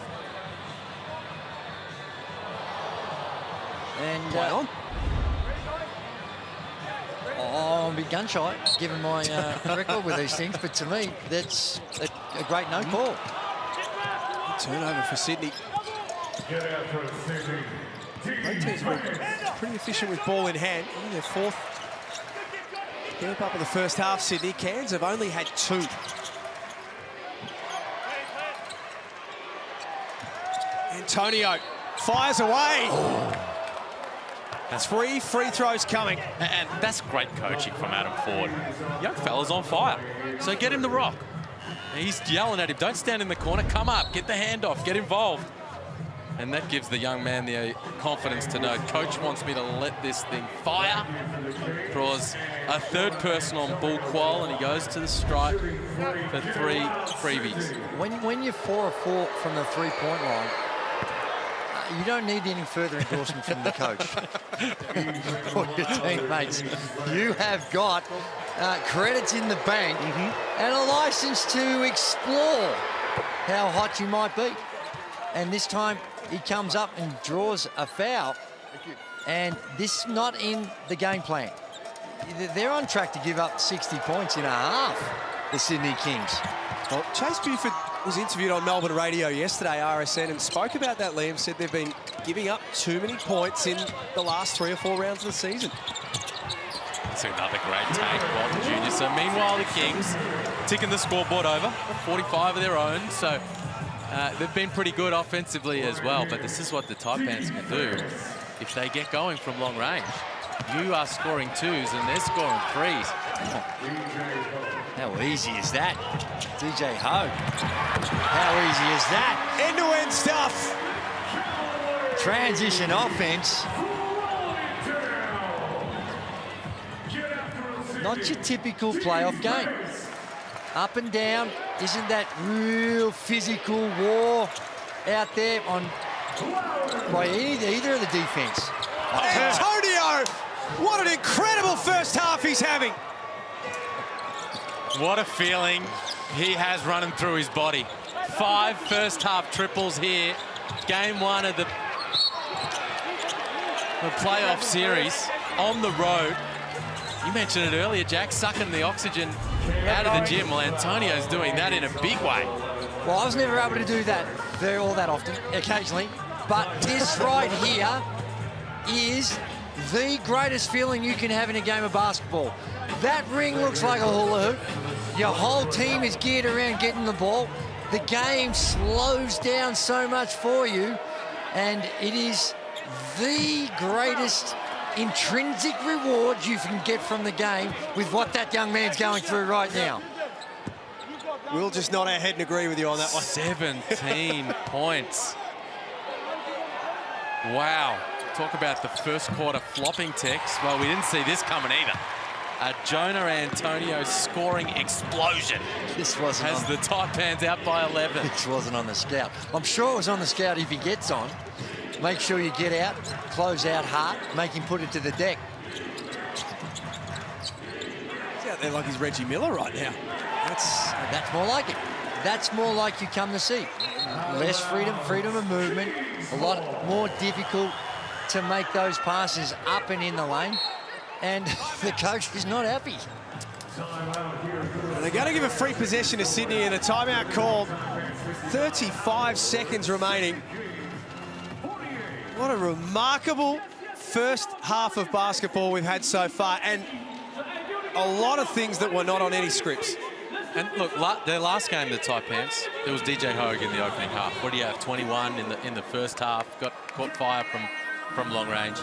And I'm a bit gun-shy, given my record with these things, but to me, that's a great no call. Turnover for Sydney. Both teams have been pretty efficient with ball in hand. In their 4th camp up in the first half, Sydney. Cairns have only had 2. Antonio fires away. That's 3 free throws coming. And that's great coaching from Adam Ford. Young fella's on fire, so get him the rock. And he's yelling at him, don't stand in the corner, come up, get the handoff, get involved. And that gives the young man the confidence to know, coach wants me to let this thing fire. Draws a 3rd person on Bull Qual, and he goes to the stripe for 3 freebies. When you're 4 of 4 from the 3-point line, you don't need any further endorsement from the coach or your teammates. You have got credits in the bank and a license to explore how hot you might be. And this time he comes up and draws a foul. And this is not in the game plan. They're on track to give up 60 points in a half, the Sydney Kings. Well, Chase Buford was interviewed on Melbourne radio yesterday, RSN, and spoke about that, Liam. Said they've been giving up too many points in the last 3 or 4 rounds of the season. That's another great take, Walton Jr. So meanwhile, the Kings ticking the scoreboard over, 45 of their own. So they've been pretty good offensively as well, but this is what the Taipans can do if they get going from long range. You are scoring 2s and they're scoring 3s. How easy is that? DJ Hogue. How easy is that? End-to-end stuff. Transition offense. Not your typical playoff game. Up and down. Isn't that real physical war out there on by either of the defense? Antonio! What an incredible first half he's having. What a feeling he has running through his body. 5 first half triples here. Game 1 of the playoff series on the road. You mentioned it earlier, Jack, sucking the oxygen out of the gym. Well, Antonio's doing that in a big way. Well, I was never able to do that all that often, occasionally. But this right here is the greatest feeling you can have in a game of basketball. That ring looks like a hula hoop. Your whole team is geared around getting the ball. The game slows down so much for you, and it is the greatest intrinsic reward you can get from the game with what that young man's going through right now. We'll just nod our head and agree with you on that one. 17 points. Wow. Talk about the first quarter flopping text. Well, we didn't see this coming either. A Jonah Antonio scoring explosion. This wasn't has the Taipans out by 11. This wasn't on the scout. I'm sure it was on the scout if he gets on. Make sure you get out, close out hard, make him put it to the deck. He's out there like he's Reggie Miller right now. That's more like it. That's more like you come to see. Less freedom of movement, a lot more difficult to make those passes up and in the lane. And the coach is not happy. They're going to give a free possession to Sydney and a timeout called. 35 seconds remaining. What a remarkable first half of basketball we've had so far, and a lot of things that were not on any scripts. And look, their last game, the Taipans, there was DJ Hogue in the opening half. What do you have? 21 in the first half. Caught fire from long range.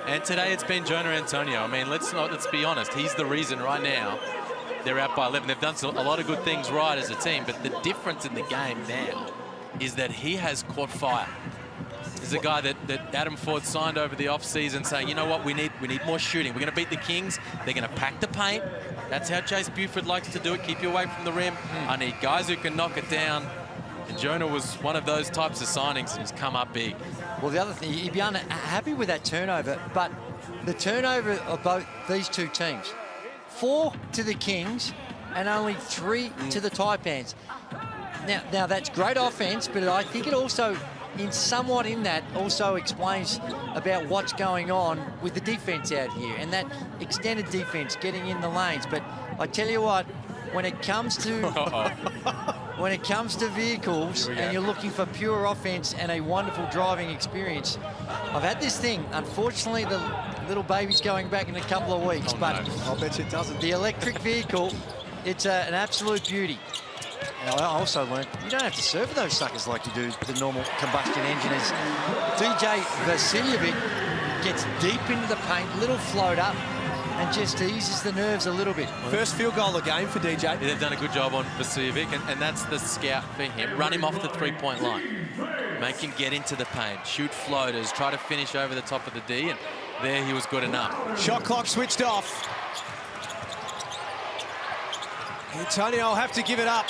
And today it's been Jonah Antonio. I mean, let's be honest. He's the reason right now they're out by 11. They've done a lot of good things right as a team, but the difference in the game now is that he has caught fire. He's a guy that Adam Ford signed over the offseason saying, you know what, we need more shooting. We're going to beat the Kings. They're going to pack the paint. That's how Chase Buford likes to do it, keep you away from the rim. I need guys who can knock it down. And Jonah was one of those types of signings, and he's come up big. Well, the other thing, you'd be unhappy with that turnover, but the turnover of both these two teams, 4 to the Kings and only 3 to the Taipans. Now that's great offense, but I think it also, somewhat in that, also explains about what's going on with the defense out here and that extended defense getting in the lanes. But I tell you what, when it comes to vehicles and you're looking for pure offense and a wonderful driving experience, I've had this thing. Unfortunately, the little baby's going back in a couple of weeks, but I'll bet you it doesn't. The electric vehicle, it's an absolute beauty. And I also learned you don't have to serve those suckers like you do the normal combustion engine. As DJ Vasiljevic gets deep into the paint, little float up, and just eases the nerves a little bit. First field goal of the game for DJ. Yeah, they've done a good job on Vasiljevic, and that's the scout for him. Run him off the three-point line. Make him get into the paint, shoot floaters, try to finish over the top of the D, and there he was good enough. Shot clock switched off. Antonio will have to give it up.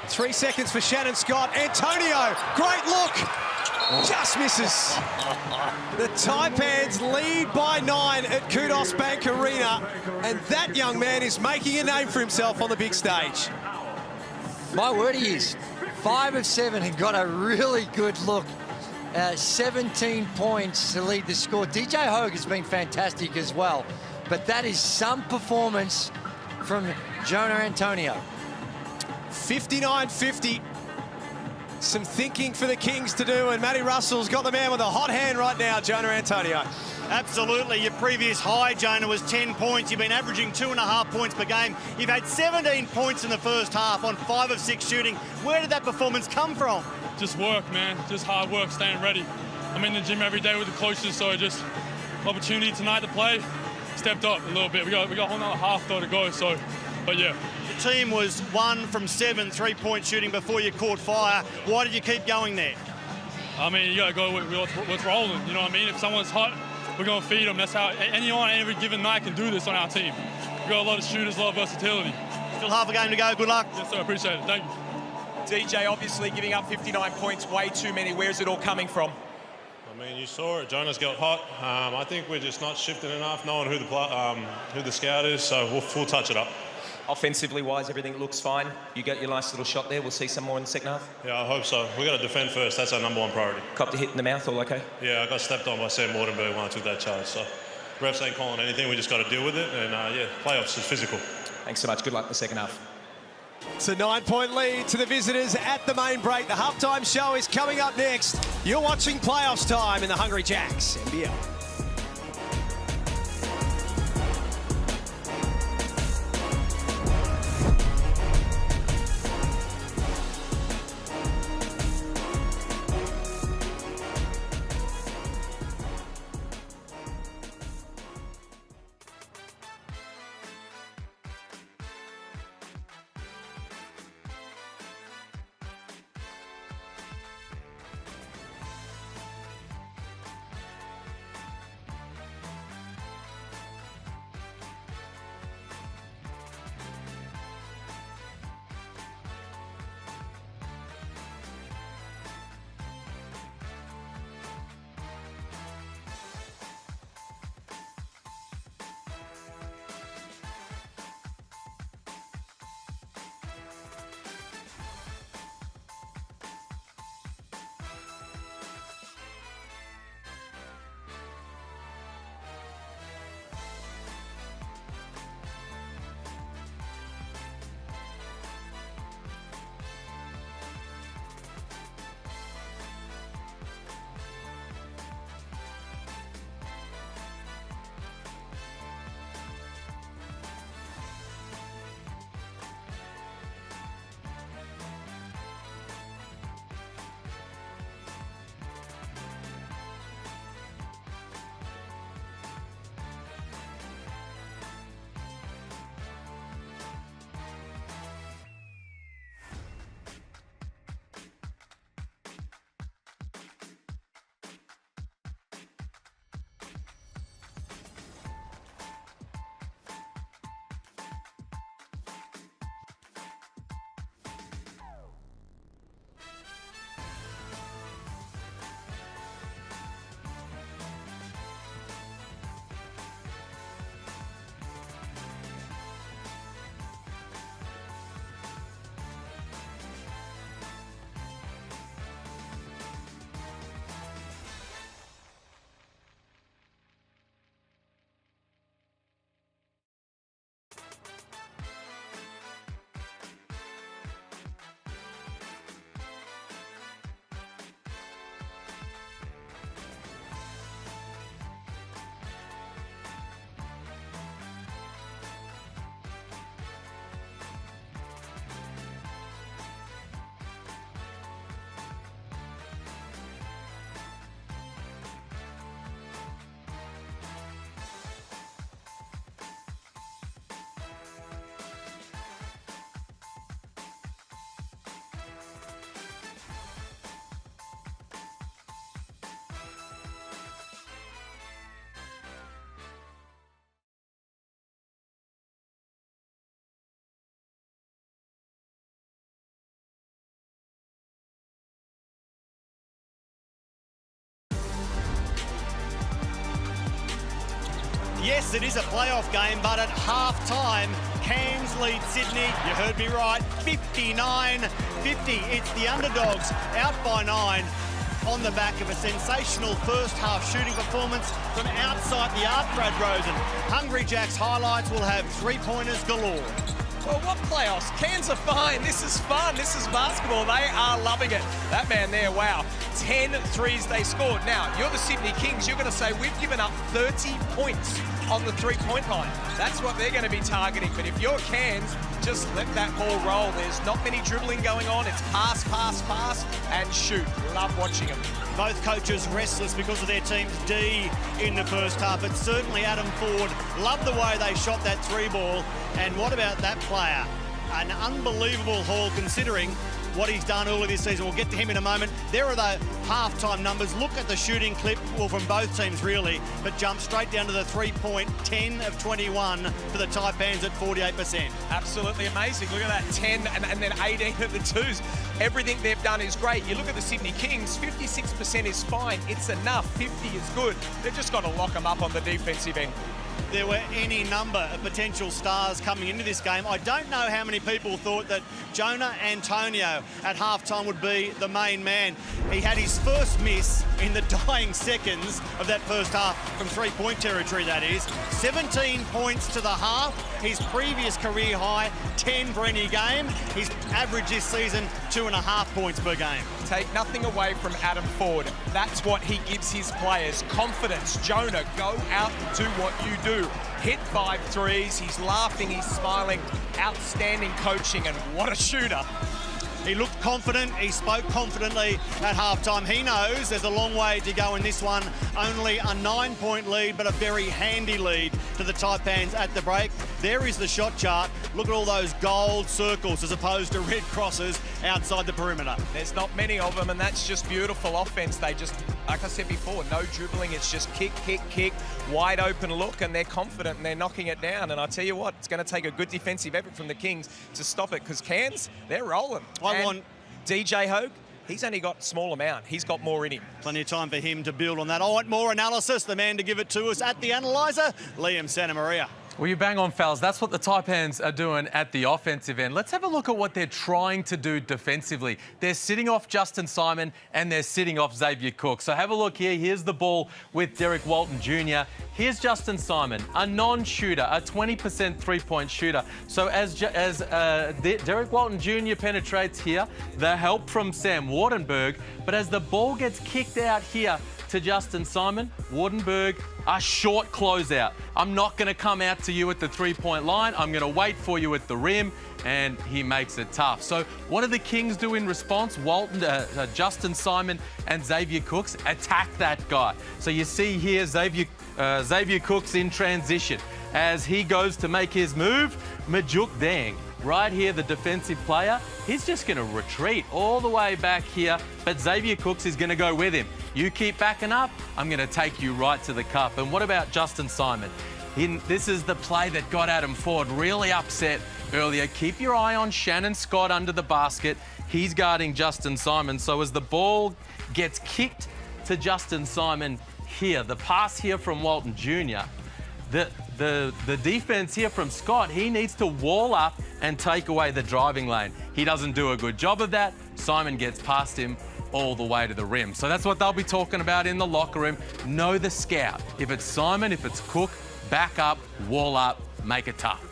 3 seconds for Shannon Scott. Antonio, great look. Just misses. The Taipans lead by 9 at Kudos Bank Arena, and that young man is making a name for himself on the big stage. My word, he is. 5 of 7 and got a really good look. 17 points to lead the score. DJ Hogue has been fantastic as well, but that is some performance from Jonah Antonio. 59-50. Some thinking for the Kings to do, and Matty Russell's got the man with a hot hand right now, Jonah Antonio. Absolutely. Your previous high, Jonah, was 10 points. You've been averaging 2.5 points per game. You've had 17 points in the first half on 5 of 6 shooting. Where did that performance come from? Just work, man. Just hard work, staying ready. I'm in the gym every day with the coaches, so just opportunity tonight to play. Stepped up a little bit. We got a whole nother half though to go, so, but yeah. The team was 1 from 7 3-point shooting before you caught fire. Why did you keep going there? I mean, you got to go with what's rolling, you know what I mean? If someone's hot, we're going to feed them. That's how anyone every given night can do this on our team. We got a lot of shooters, a lot of versatility. Still half a game to go. Good luck. Yes, sir. Appreciate it. Thank you. DJ obviously giving up 59 points, way too many. Where's it all coming from? I mean, you saw it. Jonah's got hot. I think we're just not shifting enough, knowing who the scout is, so we'll touch it up. Offensively wise, everything looks fine. You got your nice little shot there. We'll see some more in the second half. Yeah, I hope so. We got to defend first. That's our #1 priority. Copped a hit in the mouth, all okay? Yeah, I got stepped on by Sam Mortenberg when I took that charge. So refs ain't calling anything. We just got to deal with it. And yeah, playoffs is physical. Thanks so much. Good luck in the second half. It's a 9-point lead to the visitors at the main break. The halftime show is coming up next. You're watching playoffs time in the Hungry Jacks NBL. Yes, it is a playoff game, but at half-time, Cairns lead Sydney. You heard me right, 59-50. It's the underdogs out by 9 on the back of a sensational first-half shooting performance from outside the arc, Brad Rosen. Hungry Jacks highlights will have three-pointers galore. Well, what playoffs? Cairns are fine. This is fun. This is basketball. They are loving it. That man there, wow. 10 threes they scored. Now, you're the Sydney Kings. You're going to say, we've given up 30 points on the three-point line. That's what they're going to be targeting. But if you're Cairns, just let that ball roll. There's not many dribbling going on. It's pass, pass, pass, and shoot. Love watching them. Both coaches restless because of their team's D in the first half, but certainly Adam Ford loved the way they shot that three ball. And what about that player? An unbelievable haul considering what he's done earlier this season. We'll get to him in a moment. There are the halftime numbers. Look at the shooting clip, well, from both teams really, but jump straight down to the three-point, 10 of 21 for the Taipans at 48%. Absolutely amazing. Look at that, 10 and then 18 of the twos. Everything they've done is great. You look at the Sydney Kings, 56% is fine. It's enough. 50 is good. They've just got to lock them up on the defensive end. There were any number of potential stars coming into this game. I don't know how many people thought that Jonah Antonio at halftime would be the main man. He had his first miss in the dying seconds of that first half from three-point territory, that is. 17 points to the half. His previous career high, 10 for any game. His average this season, 2.5 points per game. Take nothing away from Adam Ford. That's what he gives his players. Confidence. Jonah, go out and do what you do. Hit 5 threes. He's laughing, he's smiling. Outstanding coaching, and what a shooter. He looked confident, he spoke confidently at halftime. He knows there's a long way to go in this one. Only a 9-point lead, but a very handy lead to the Taipans at the break. There is the shot chart. Look at all those gold circles as opposed to red crosses outside the perimeter. There's not many of them, and that's just beautiful offense. They just, like I said before, no dribbling. It's just kick, kick, kick, wide open look, and they're confident and they're knocking it down. And I tell you what, it's going to take a good defensive effort from the Kings to stop it, because Cairns, they're rolling. I want DJ Hogue. He's only got a small amount. He's got more in him. Plenty of time for him to build on that. I want more analysis. The man to give it to us at the analyzer, Liam Santamaria. Well, you bang on, fellas. That's what the Taipans are doing at the offensive end. Let's have a look at what they're trying to do defensively. They're sitting off Justin Simon and they're sitting off Xavier Cook. So have a look here. Here's the ball with Derek Walton Jr. Here's Justin Simon, a non-shooter, a 20% three-point shooter. So as Derek Walton Jr. penetrates here, the help from Sam Wardenberg, but as the ball gets kicked out here to Justin Simon, Wardenberg, a short closeout. I'm not going to come out to you at the three-point line. I'm going to wait for you at the rim, and he makes it tough. So what do the Kings do in response? Justin Simon and Xavier Cooks attack that guy. So you see here Xavier Cooks in transition. As he goes to make his move, Majuk Dang, right here, the defensive player, he's just going to retreat all the way back here, but Xavier Cooks is going to go with him. You keep backing up, I'm going to take you right to the cup. And what about Justin Simon? This is the play that got Adam Ford really upset earlier. Keep your eye on Shannon Scott under the basket. He's guarding Justin Simon. So as the ball gets kicked to Justin Simon here, the pass here from Walton Jr., the defense here from Scott, he needs to wall up and take away the driving lane. He doesn't do a good job of that. Simon gets past him all the way to the rim. So that's what they'll be talking about in the locker room. Know the scout. If it's Simon, if it's Cook, back up, wall up, make it tough.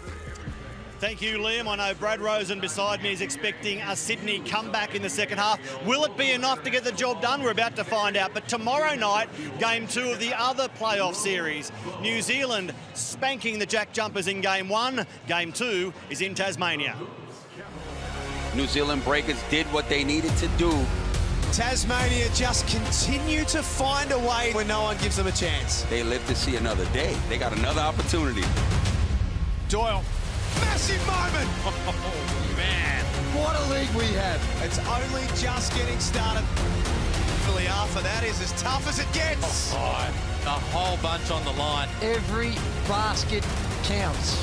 Thank you, Liam. I know Brad Rosen beside me is expecting a Sydney comeback in the second half. Will it be enough to get the job done? We're about to find out. But tomorrow night, game 2 of the other playoff series. New Zealand spanking the Jack Jumpers in game 1. Game 2 is in Tasmania. New Zealand Breakers did what they needed to do. Tasmania just continue to find a way when no one gives them a chance. They live to see another day. They got another opportunity. Doyle. Massive moment! Oh, man. What a league we have. It's only just getting started. Hopefully after that is as tough as it gets. Oh, a whole bunch on the line. Every basket counts.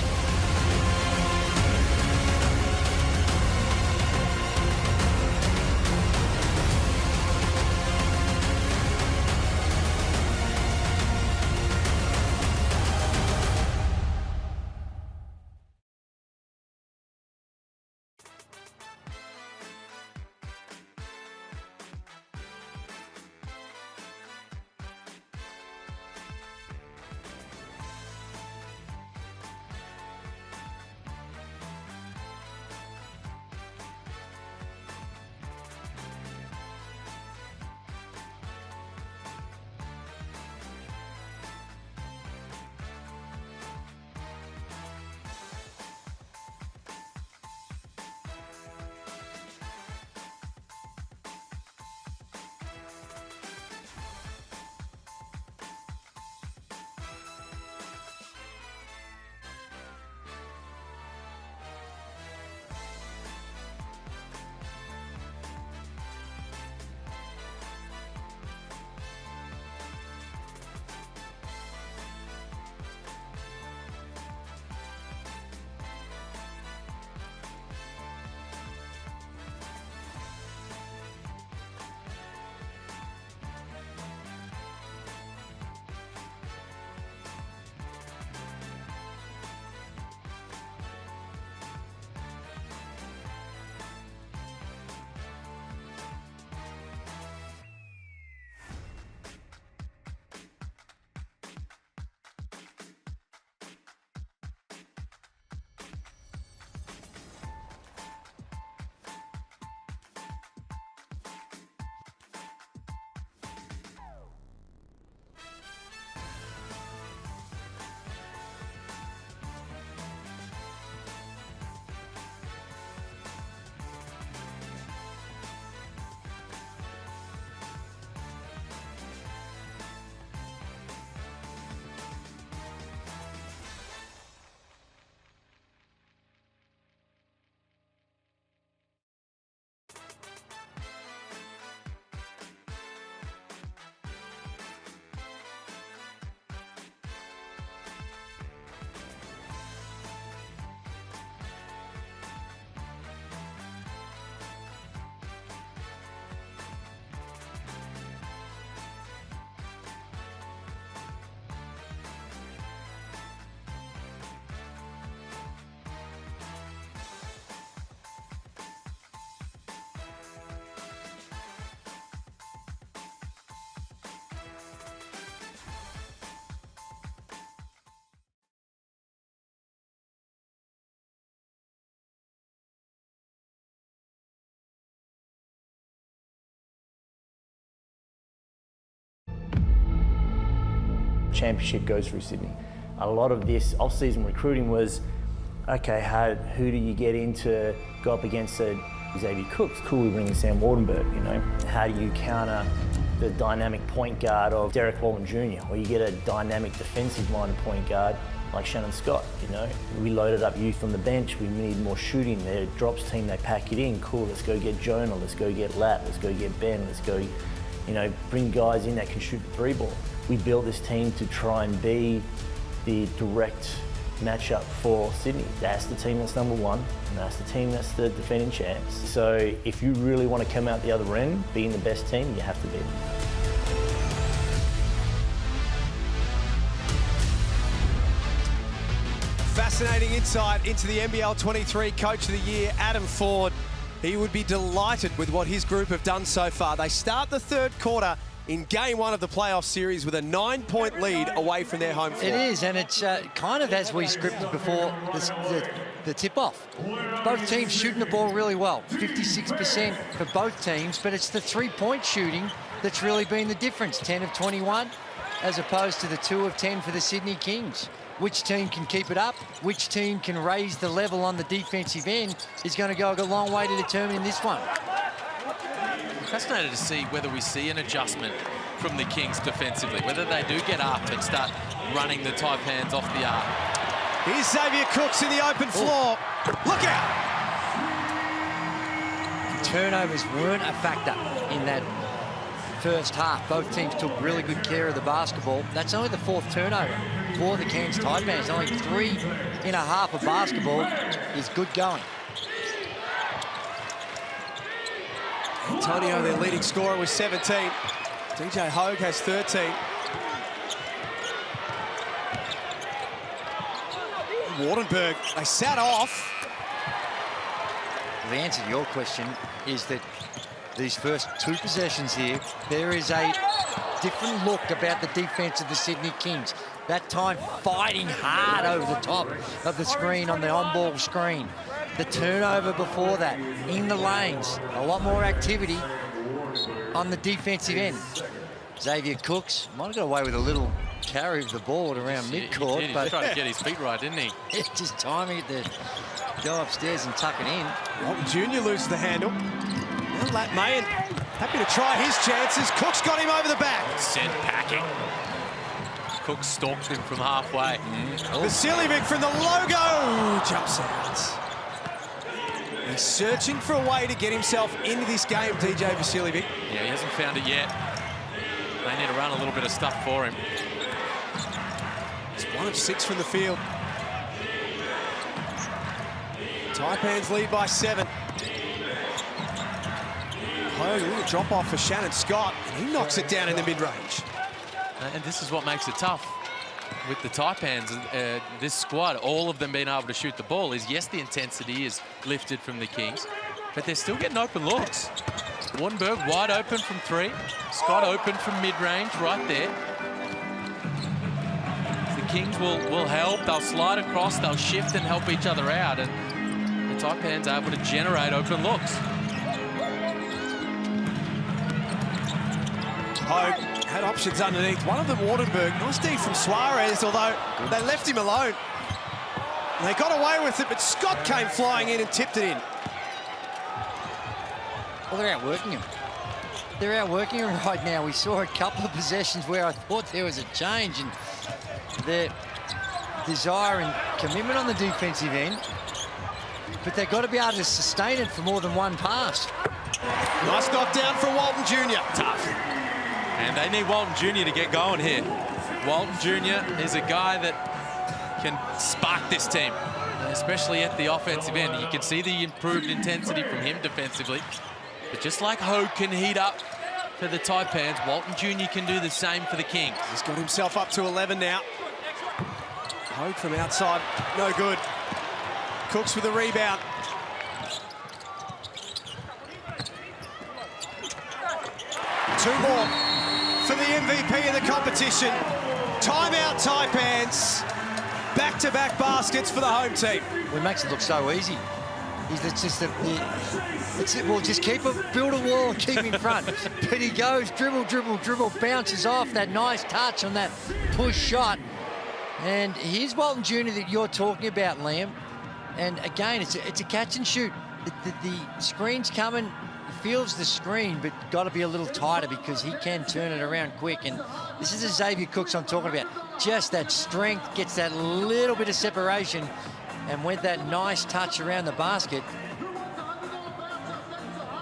championship goes through Sydney. A lot of this off-season recruiting was, okay, who do you get in to go up against Xavier Cooks? Cool, we bring in Sam Wardenberg, you know. How do you counter the dynamic point guard of Derek Walton Jr., or you get a dynamic defensive-minded point guard like Shannon Scott, you know. We loaded up youth on the bench, we need more shooting. Their drops team, they pack it in. Cool, let's go get Jonah, let's go get Lat, let's go get Ben, let's go, you know, bring guys in that can shoot the three ball. We built this team to try and be the direct matchup for Sydney. That's the team that's number one, and that's the team that's the defending champs. So if you really want to come out the other end, being the best team, you have to be. Fascinating insight into the NBL23 Coach of the Year, Adam Ford. He would be delighted with what his group have done so far. They start the third quarter in game one of the playoff series with a 9-point lead away from their home floor. It is, and it's kind of as we scripted before the tip-off. Both teams shooting the ball really well, 56% for both teams, but it's the three-point shooting that's really been the difference, 10 of 21, as opposed to the 2 of 10 for the Sydney Kings. Which team can keep it up, which team can raise the level on the defensive end is going to go a long way to determining this one. Fascinated to see whether we see an adjustment from the Kings defensively, whether they do get up and start running the Taipans off the arc. Here's Xavier Cooks in the open floor. Look out! Turnovers weren't a factor in that first half. Both teams took really good care of the basketball. That's only the 4th turnover for the Cairns Taipans. Only 3.5 of basketball is good going. Antonio, their leading scorer, was 17. DJ Hogue has 13. Wardenberg, they sat off. The answer to your question is that these first 2 possessions here, there is a different look about the defense of the Sydney Kings. That time fighting hard over the top of the screen on the on-ball screen. The turnover before that, in the lanes, a lot more activity on the defensive end. Xavier Cooks might have got away with a little carry of the ball around midcourt. He but tried to get his feet right, didn't he? It's just timing it to go upstairs and tuck it in. Walton Jr. loses the handle. Well, Lat Mayen happy to try his chances. Cooks got him over the back. Sent packing. Cook stalked him from halfway. Vasiljevic from the logo jumps out. He's searching for a way to get himself into this game, DJ Vasiljevic. Yeah, he hasn't found it yet. They need to run a little bit of stuff for him. It's 1 of 6 from the field. Taipans lead by 7. Oh, a little drop off for Shannon Scott. He knocks it down in the mid-range. And this is what makes it tough with the Taipans. This squad, all of them being able to shoot the ball, is yes, the intensity is lifted from the Kings, but they're still getting open looks. Wardenberg wide open from 3. Scott open from mid-range right there. The Kings will help. They'll slide across. They'll shift and help each other out. And the Taipans are able to generate open looks. Hogue had options underneath. One of them, Wardenberg. Nice D from Suarez, although they left him alone. They got away with it, but Scott came flying in and tipped it in. Well, they're outworking him. They're outworking him right now. We saw a couple of possessions where I thought there was a change in their desire and commitment on the defensive end, but they've got to be able to sustain it for more than one pass. Nice knockdown for Walton Jr. Tough. And they need Walton Jr. to get going here. Walton Jr. is a guy that can spark this team, especially at the offensive end. You can see the improved intensity from him defensively. But just like Hogue can heat up for the Taipans, Walton Jr. can do the same for the Kings. He's got himself up to 11 now. Hogue from outside, no good. Cooks with a rebound. Two more for the MVP of the competition. Timeout Taipans. Back-to-back baskets for the home team. It makes it look so easy. Well, just build a wall and keep in front. But he goes, dribble, bounces off that nice touch on that push shot. And here's Walton Jr. that you're talking about, Liam. And again, it's a catch and shoot. The screen's coming, he feels the screen, but got to be a little tighter because he can turn it around quick. And this is a Xavier Cooks I'm talking about. Just that strength, gets that little bit of separation. And with that nice touch around the basket,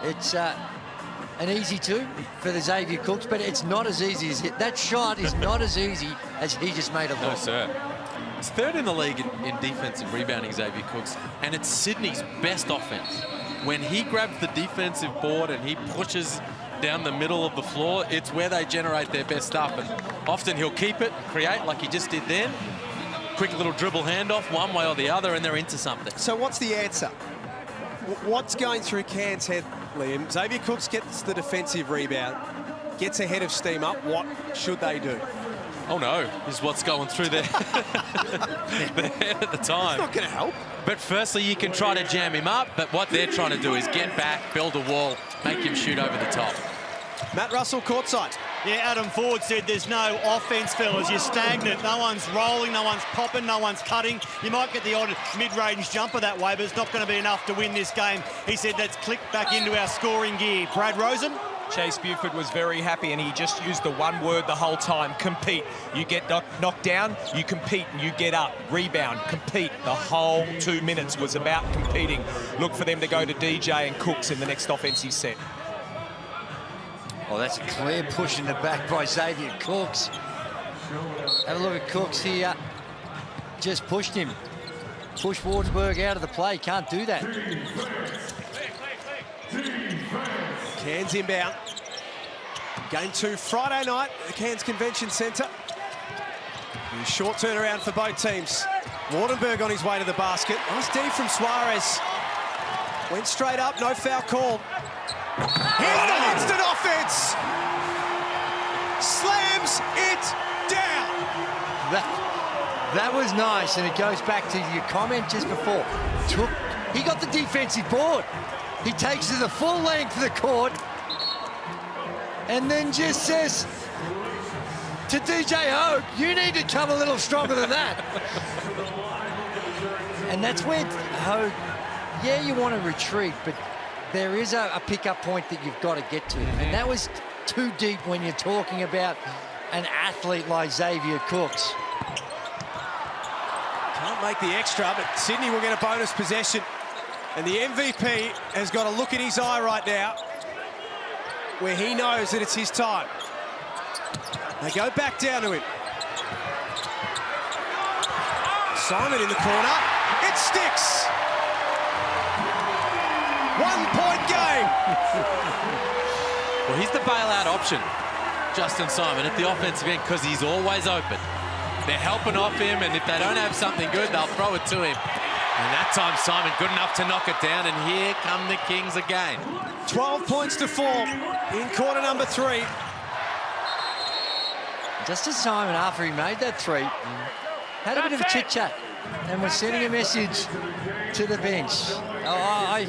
it's an easy two for the Xavier Cooks, but it's not as easy as it. That shot is not as easy as he just made it look. No, sir. He's third in the league in defensive rebounding, Xavier Cooks, and it's Sydney's best offense. When he grabs the defensive board and he pushes down the middle of the floor, it's where they generate their best stuff. And often he'll keep it, create like he just did then. Quick little dribble handoff one way or the other, and they're into something. So what's the answer? What's going through Cairns' head, Liam? Xavier Cooks gets the defensive rebound, gets ahead of steam up. What should they do? Oh no, is what's going through their head at the time. It's not going to help. But firstly, you can try to jam him up, but what they're trying to do is get back, build a wall, make him shoot over the top. Matt Russell courtside. Yeah, Adam Ford said there's no offense, fellas. You're stagnant. No one's rolling, no one's popping, no one's cutting. You might get the odd mid-range jumper that way, but it's not going to be enough to win this game. He said let's click back into our scoring gear. Brad Rosen? Chase Buford was very happy, and he just used the one word the whole time: compete. You get knocked down, you compete, and you get up. Rebound, compete. The whole 2 minutes was about competing. Look for them to go to DJ and Cooks in the next offensive set. Oh, that's a clear push in the back by Xavier Cooks. Have a look at Cooks here. Just pushed him. Push Wardsburg out of the play. Can't do that. Cairns inbound. Game 2 Friday night at the Cairns Convention Centre. Short turnaround for both teams. Wardenberg on his way to the basket. Nice D from Suarez. Went straight up, no foul called. Here's the instant offense! Slams it down! That was nice, and it goes back to your comment just before. He got the defensive board. He takes it the full length of the court and then just says to DJ Hogue, you need to come a little stronger than that. And that's where Hogue, yeah, you want to retreat, but there is a pickup point that you've got to get to. And that was too deep when you're talking about an athlete like Xavier Cooks. Can't make the extra, but Sydney will get a bonus possession. And the MVP has got a look in his eye right now where he knows that it's his time. They go back down to him. Simon in the corner. It sticks. 1 point game. Well, he's the bailout option, Justin Simon, at the offensive end, because he's always open. They're helping off him, and if they don't have something good, they'll throw it to him. And that time, Simon good enough to knock it down, and here come the Kings again. 12 points to 4 in quarter number 3. Justin Simon, after he made that three, had a bit of a chit-chat and was sending a message to the bench. I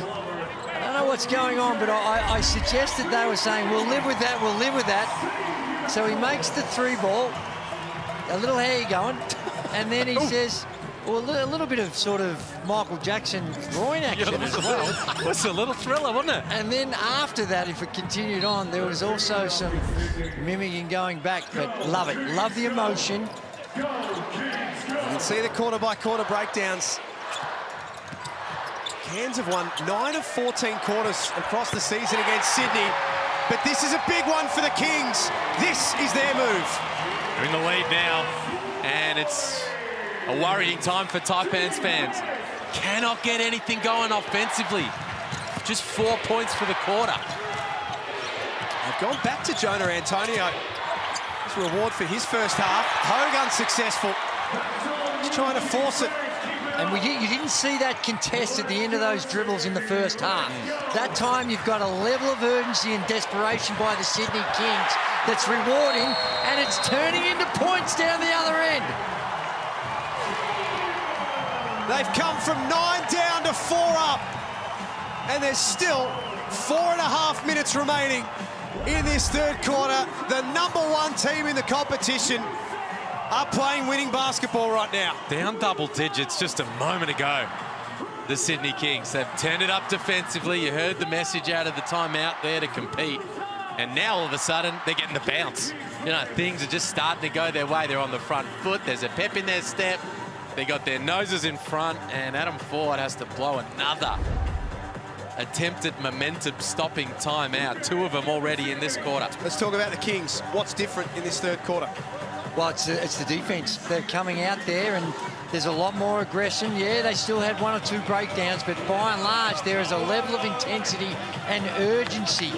don't know what's going on, but I suggested they were saying, we'll live with that, we'll live with that. So he makes the 3 ball, a little how you going, and then he says, well, a little bit of sort of Michael Jackson groin action as well. It was a little thriller, wasn't it? And then after that, if it continued on, there was also some mimicking going back, but love it. Love the emotion. You can see the quarter-by-quarter breakdowns. Cairns have won 9 of 14 quarters across the season against Sydney, but this is a big one for the Kings. This is their move. They're in the lead now, and it's a worrying time for Taipans fans. Cannot get anything going offensively. Just 4 points for the quarter. They've gone back to Jonah Antonio. It's a reward for his first half. Hogue unsuccessful. He's trying to force it. And you didn't see that contest at the end of those dribbles in the first half. That time you've got a level of urgency and desperation by the Sydney Kings that's rewarding, and it's turning into points down the other end. They've come from 9 down to 4 up. and there's still 4.5 minutes remaining in this third quarter. The #1 team in the competition are playing winning basketball right now. Down double digits just a moment ago. The Sydney Kings, they've turned it up defensively. You heard the message out of the timeout there to compete. And now all of a sudden, they're getting the bounce. You know, things are just starting to go their way. They're on the front foot. There's a pep in their step. They got their noses in front, and Adam Ford has to blow another attempted momentum stopping timeout. 2 of them already in this quarter. Let's talk about the Kings. What's different in this third quarter? Well, it's the defense. They're coming out there and there's a lot more aggression. Yeah, they still had 1 or 2 breakdowns, but by and large, there is a level of intensity and urgency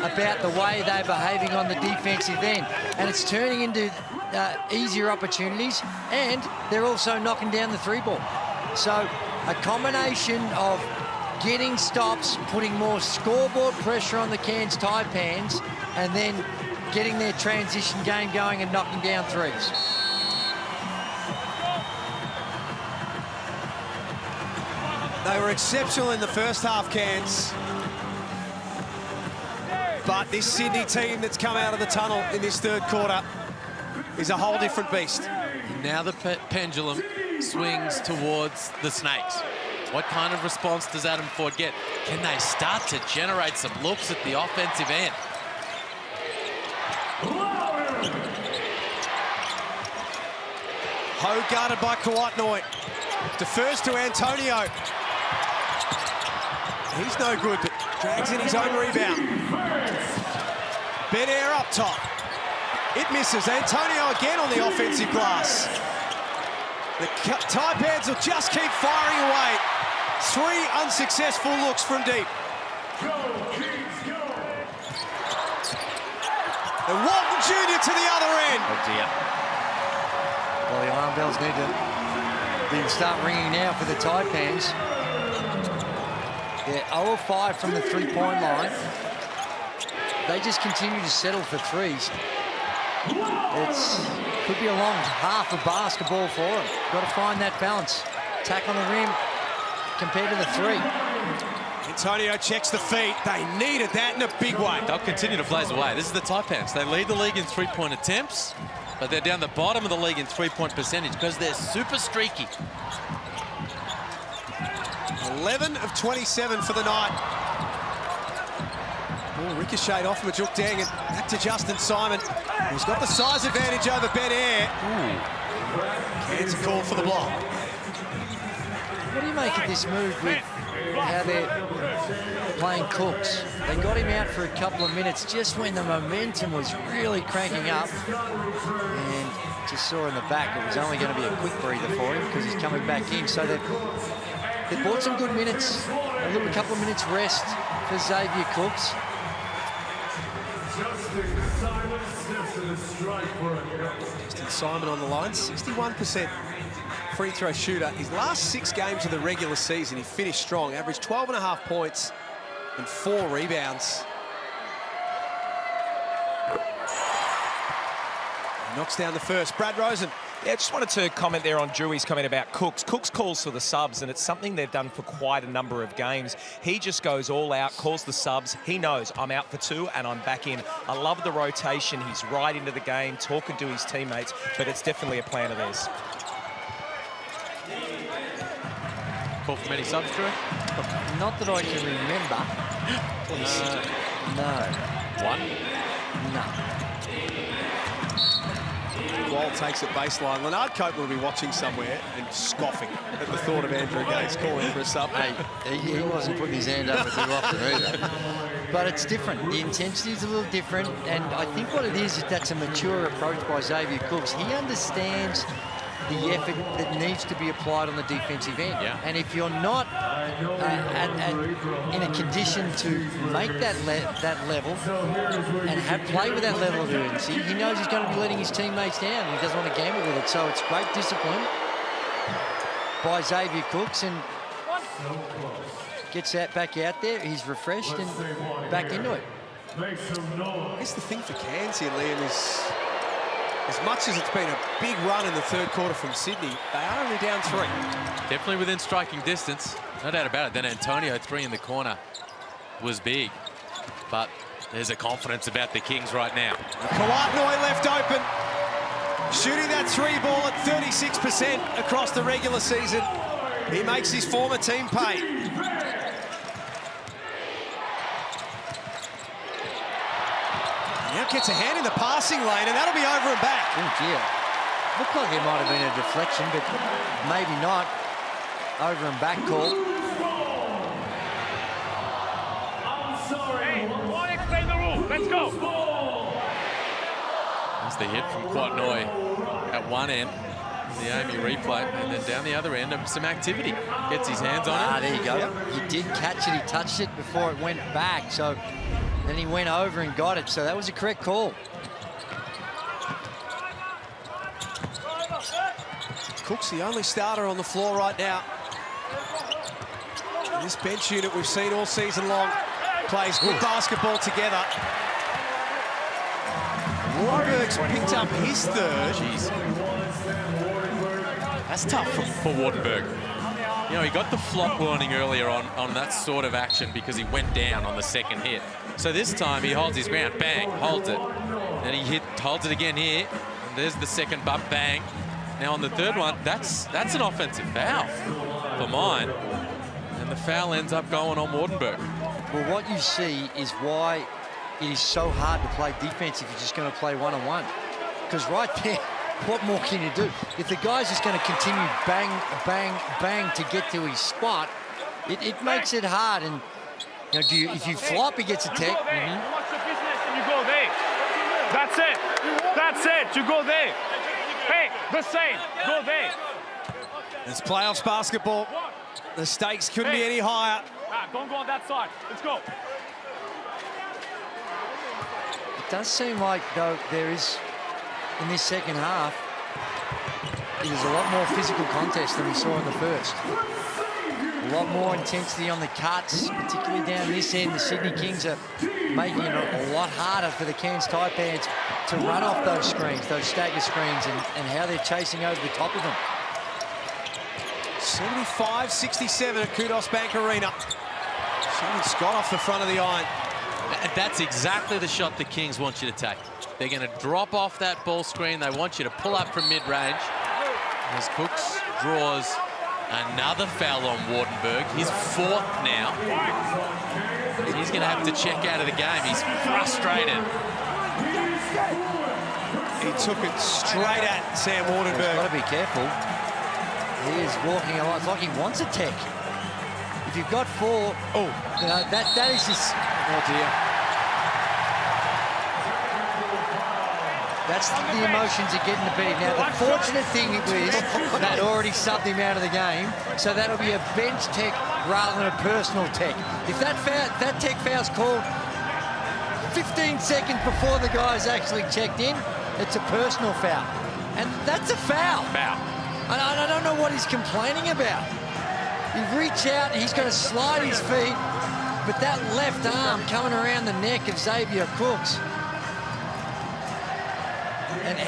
about the way they're behaving on the defensive end. And it's turning into easier opportunities, and they're also knocking down the 3-ball. So a combination of getting stops, putting more scoreboard pressure on the Cairns Taipans, and then getting their transition game going and knocking down 3s. They were exceptional in the first half, Cairns. But this Sydney team that's come out of the tunnel in this third quarter is a whole different beast. Now the pendulum swings towards the Snakes. What kind of response does Adam Ford get? Can they start to generate some looks at the offensive end? Ho guarded by Kawatnoy. Defers to Antonio. He's no good, but drags in his own rebound. Ben Air up top. It misses. Antonio again on the offensive glass. The Taipans will just keep firing away. 3 unsuccessful looks from deep. And Walton Jr. to the other end. Oh dear. Well, the alarm bells need to start ringing now for the Taipans. They're 0 of 5 from the 3-point line. They just continue to settle for 3s. Could be a long half of basketball for them. Got to find that balance. Attack on the rim compared to the 3. Antonio checks the feet. They needed that in a big way. They'll continue to blaze away. This is the Taipans. They lead the league in 3-point attempts, but they're down the bottom of the league in 3-point percentage because they're super streaky. 11 of 27 for the night. Ball ricocheted off Majuk Deng and back to Justin Simon, who's got the size advantage over Ben Air. Cairns a call for the block. What do you make of this move with how they're playing Cooks? They got him out for a couple of minutes just when the momentum was really cranking up. And just saw in the back it was only going to be a quick breather for him because he's coming back in. So they bought some good minutes, a couple of minutes rest for Xavier Cooks. Justin Simon on the line, 61% free throw shooter. His last 6 games of the regular season, he finished strong, averaged 12.5 points and 4 rebounds. He knocks down the first. Brad Rosen. Yeah, just wanted to comment there on Drewey's comment about Cooks. Cooks calls for the subs, and it's something they've done for quite a number of games. He just goes all out, calls the subs. He knows I'm out for 2 and I'm back in. I love the rotation. He's right into the game, talking to his teammates, but it's definitely a plan of theirs. Call for many subs, Drew? Not that I can remember. No. 1? No. Wall takes it baseline. Leonard Copeland will be watching somewhere and scoffing at the thought of Andrew Gaze calling for a sub. Hey, he wasn't putting his hand up too often either. But it's different. The intensity is a little different, and I think what it is that's a mature approach by Xavier Cooks. He understands the effort that needs to be applied on the defensive end. Yeah. And if you're not in a condition to make that level and play with that level of urgency, he knows he's going to be letting his teammates down. He doesn't want to gamble with it. So it's great discipline by Xavier Cooks, and gets that back out there. He's refreshed and back into it. I guess the thing for Cairns here, Liam, is as much as it's been a big run in the third quarter from Sydney, they are only down 3. Definitely within striking distance. No doubt about it. Then Antonio, 3 in the corner, was big. But there's a confidence about the Kings right now. Kawatnoi left open. Shooting that 3 ball at 36% across the regular season. He makes his former team pay. Now gets a hand in the passing lane, and that'll be over and back. Oh, dear. Looked like it might have been a deflection, but maybe not. Over and back call. Hey, why explain the rule? Let's go. That's the hit from Kawatnoi at one end. The Amy replay, and then down the other end, some activity. Gets his hands on it. There you go. He did catch it. He touched it before it went back. So then he went over and got it. So that was a correct call. Cook's the only starter on the floor right now. This bench unit we've seen all season long plays good basketball together. Warburg's picked up his third. Jeez. That's tough for Wardenberg. You know, he got the flop warning earlier on that sort of action because he went down on the second hit. So this time he holds his ground, bang, holds it. Then he holds it again here. And there's the second bump, bang. Now on the third one, that's an offensive foul for mine. And the foul ends up going on Wardenberg. Well, what you see is why it is so hard to play defense if you're just going to play one-on-one. Because right there, what more can you do? If the guy's just going to continue bang, bang, bang to get to his spot, it makes it hard. And you know, if you flop, he gets a tech. What's the business? And you go there. That's it. That's it. You go there. Hey, the same. Go there. It's playoffs basketball. The stakes couldn't be any higher. Don't go on that side. Let's go. It does seem like, though, there is, in this second half, it is a lot more physical contest than we saw in the first. A lot more intensity on the cuts, particularly down this end. The Sydney Kings are making it a lot harder for the Cairns Taipans to run off those screens, those stagger screens, and how they're chasing over the top of them. 75-67 at Kudos Bank Arena. Showing Scott off the front of the iron. That's exactly the shot the Kings want you to take. They're going to drop off that ball screen. They want you to pull up from mid-range. As Cooks draws another foul on Wardenberg. His 4th now. He's going to have to check out of the game. He's frustrated. He took it straight at Sam Wardenberg. He's got to be careful. He is walking a lot. It's like he wants a tech. If you've got 4, you know, that is just... Oh, dear. That's the emotions are getting to be. Now, the fortunate thing is that already subbed him out of the game, so that'll be a bench tech rather than a personal tech. If that tech foul's called 15 seconds before the guy's actually checked in, it's a personal foul. And that's a foul. And I don't know what he's complaining about. You reach out, and he's going to slide his feet, but that left arm coming around the neck of Xavier Cooks. And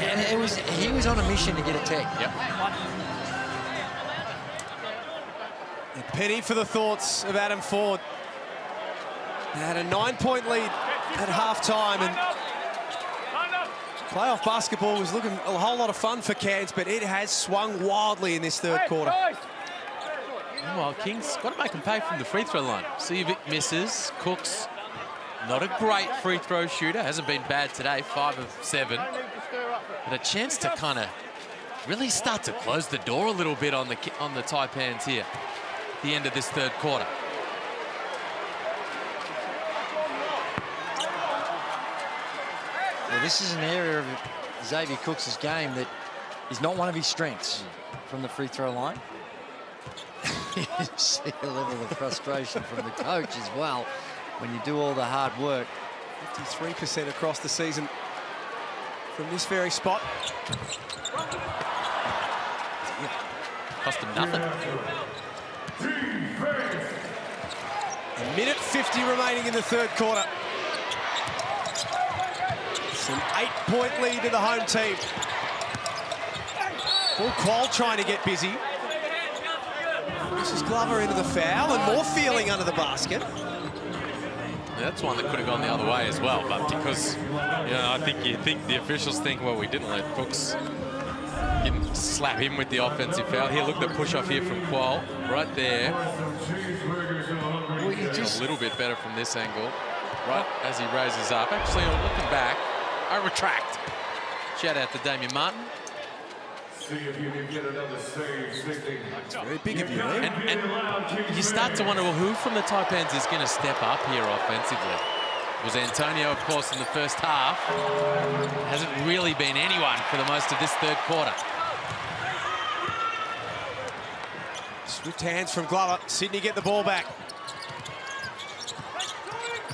he was on a mission to get a tech. Yep. A penny for the thoughts of Adam Ford. They had a 9-point lead at halftime, and playoff basketball was looking a whole lot of fun for Cairns, but it has swung wildly in this third quarter. Meanwhile, Kings got to make him pay from the free throw line. Sivic misses. Cooks, not a great free throw shooter. Hasn't been bad today, 5 of 7. But a chance to kind of really start to close the door a little bit on the Taipans here at the end of this third quarter. Well, this is an area of Xavier Cooks' game that is not one of his strengths from the free throw line. You see a level of frustration from the coach as well when you do all the hard work. 53% across the season from this very spot. Cost him nothing. A minute 50 remaining in the third quarter. It's an 8-point lead to the home team. Paul Quall trying to get busy. Forces Glover into the foul and more feeling under the basket. That's one that could have gone the other way as well, but because, you know, I think the officials think, well, we didn't let Cooks slap him with the offensive foul. Here, look at the push-off here from Qual, right there. Well, just a little bit better from this angle, right as he raises up. Actually, I'm looking back, I retract. Shout out to Damien Martin. It's very big of you, eh? And you start to wonder, well, who from the Taipans is going to step up here offensively? It was Antonio, of course, in the first half. Hasn't really been anyone for the most of this third quarter. Swift hands from Glover. Sydney get the ball back.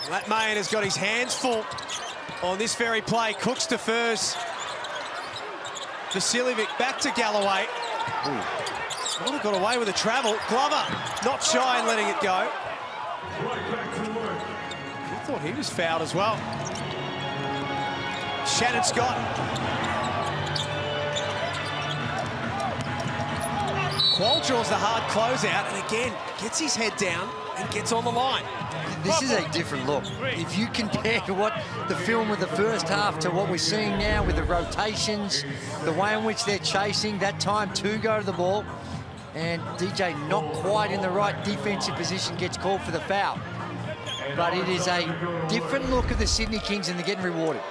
Matt Mayen has got his hands full on this very play. Cooks defers. Vasiljevic back to Galloway. Well, got away with the travel. Glover not shy in letting it go. I thought he was fouled as well. Shannon Scott. Qual draws the hard closeout and again gets his head down and gets on the line. This is a different look. If you compare what the film of the first half to what we're seeing now with the rotations, the way in which they're chasing, that time to go to the ball, and DJ not quite in the right defensive position gets called for the foul. But it is a different look of the Sydney Kings and they're getting rewarded.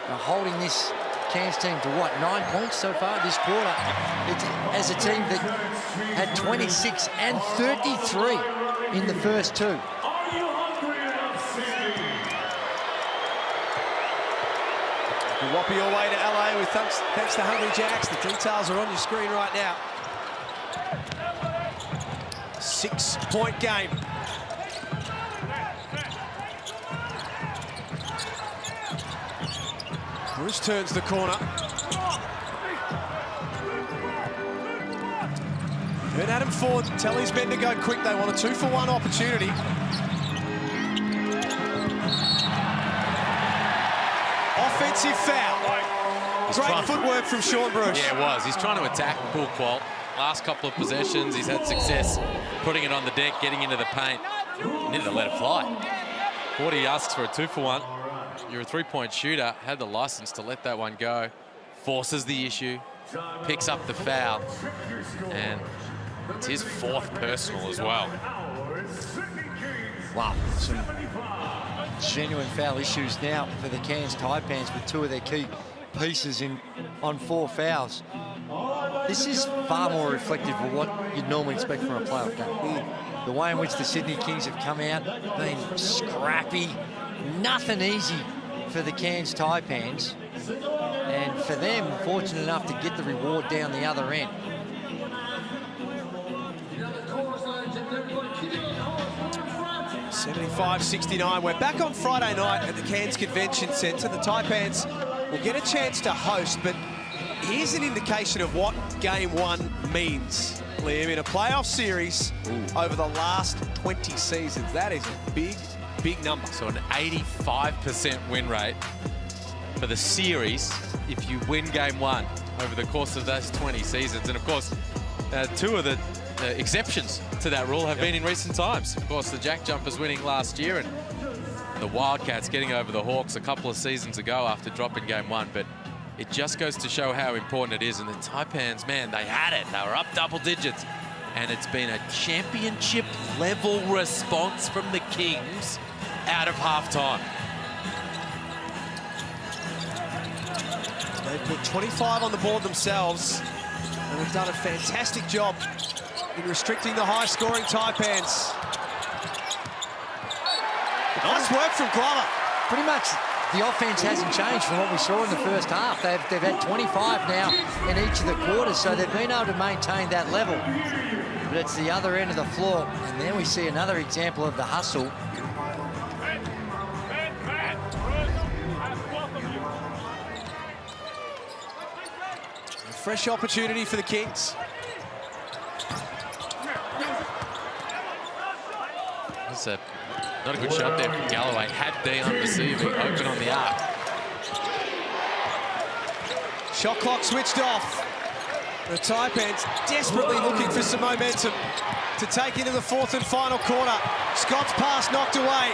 They're holding this Cairns team to what, 9 points so far this quarter? It's, as a team that had 26 and 33 in the first two. Whopper your way to LA with thanks to Hungry Jacks. The details are on your screen right now. 6-point game. Bruce turns the corner. And Adam Ford tell his men to go quick. They want a 2-for-1 opportunity. Offensive foul. Great footwork from Sean Bruce. Yeah, it was. He's trying to attack Paul Qual. Last couple of possessions, he's had success putting it on the deck, getting into the paint. He needed to let it fly. 40 asks for a 2-for-1. You're a 3-point shooter, had the license to let that one go. Forces the issue, picks up the foul, and it's his 4th personal as well. Wow, some genuine foul issues now for the Cairns Taipans with 2 of their key pieces on 4 fouls. This is far more reflective of what you'd normally expect from a playoff game. The way in which the Sydney Kings have come out, been scrappy, nothing easy for the Cairns Taipans. And for them, fortunate enough to get the reward down the other end. $75-69. We're back on Friday night at the Cairns Convention Centre. The Taipans will get a chance to host, but here's an indication of what Game 1 means, Liam, in a playoff series over the last 20 seasons. That is a big, big number. So an 85% win rate for the series if you win Game 1 over the course of those 20 seasons. And of course, 2 of the exceptions to that rule have been in recent times. Of course, the Jack Jumpers winning last year and the Wildcats getting over the Hawks a couple of seasons ago after dropping Game 1. But it just goes to show how important it is. And the Taipans, man, they had it. They were up double digits. And it's been a championship-level response from the Kings out of halftime. They've put 25 on the board themselves, and they've done a fantastic job in restricting the high-scoring Taipans. Nice work from Glover. Pretty much the offense hasn't changed from what we saw in the first half. They've had 25 now in each of the quarters, so they've been able to maintain that level. But it's the other end of the floor, and then we see another example of the hustle. A fresh opportunity for the Kings. That's not a good shot there from Galloway. Had Dion receiving, open on the arc. Shot clock switched off. The Taipans desperately looking for some momentum to take into the fourth and final quarter. Scott's pass knocked away.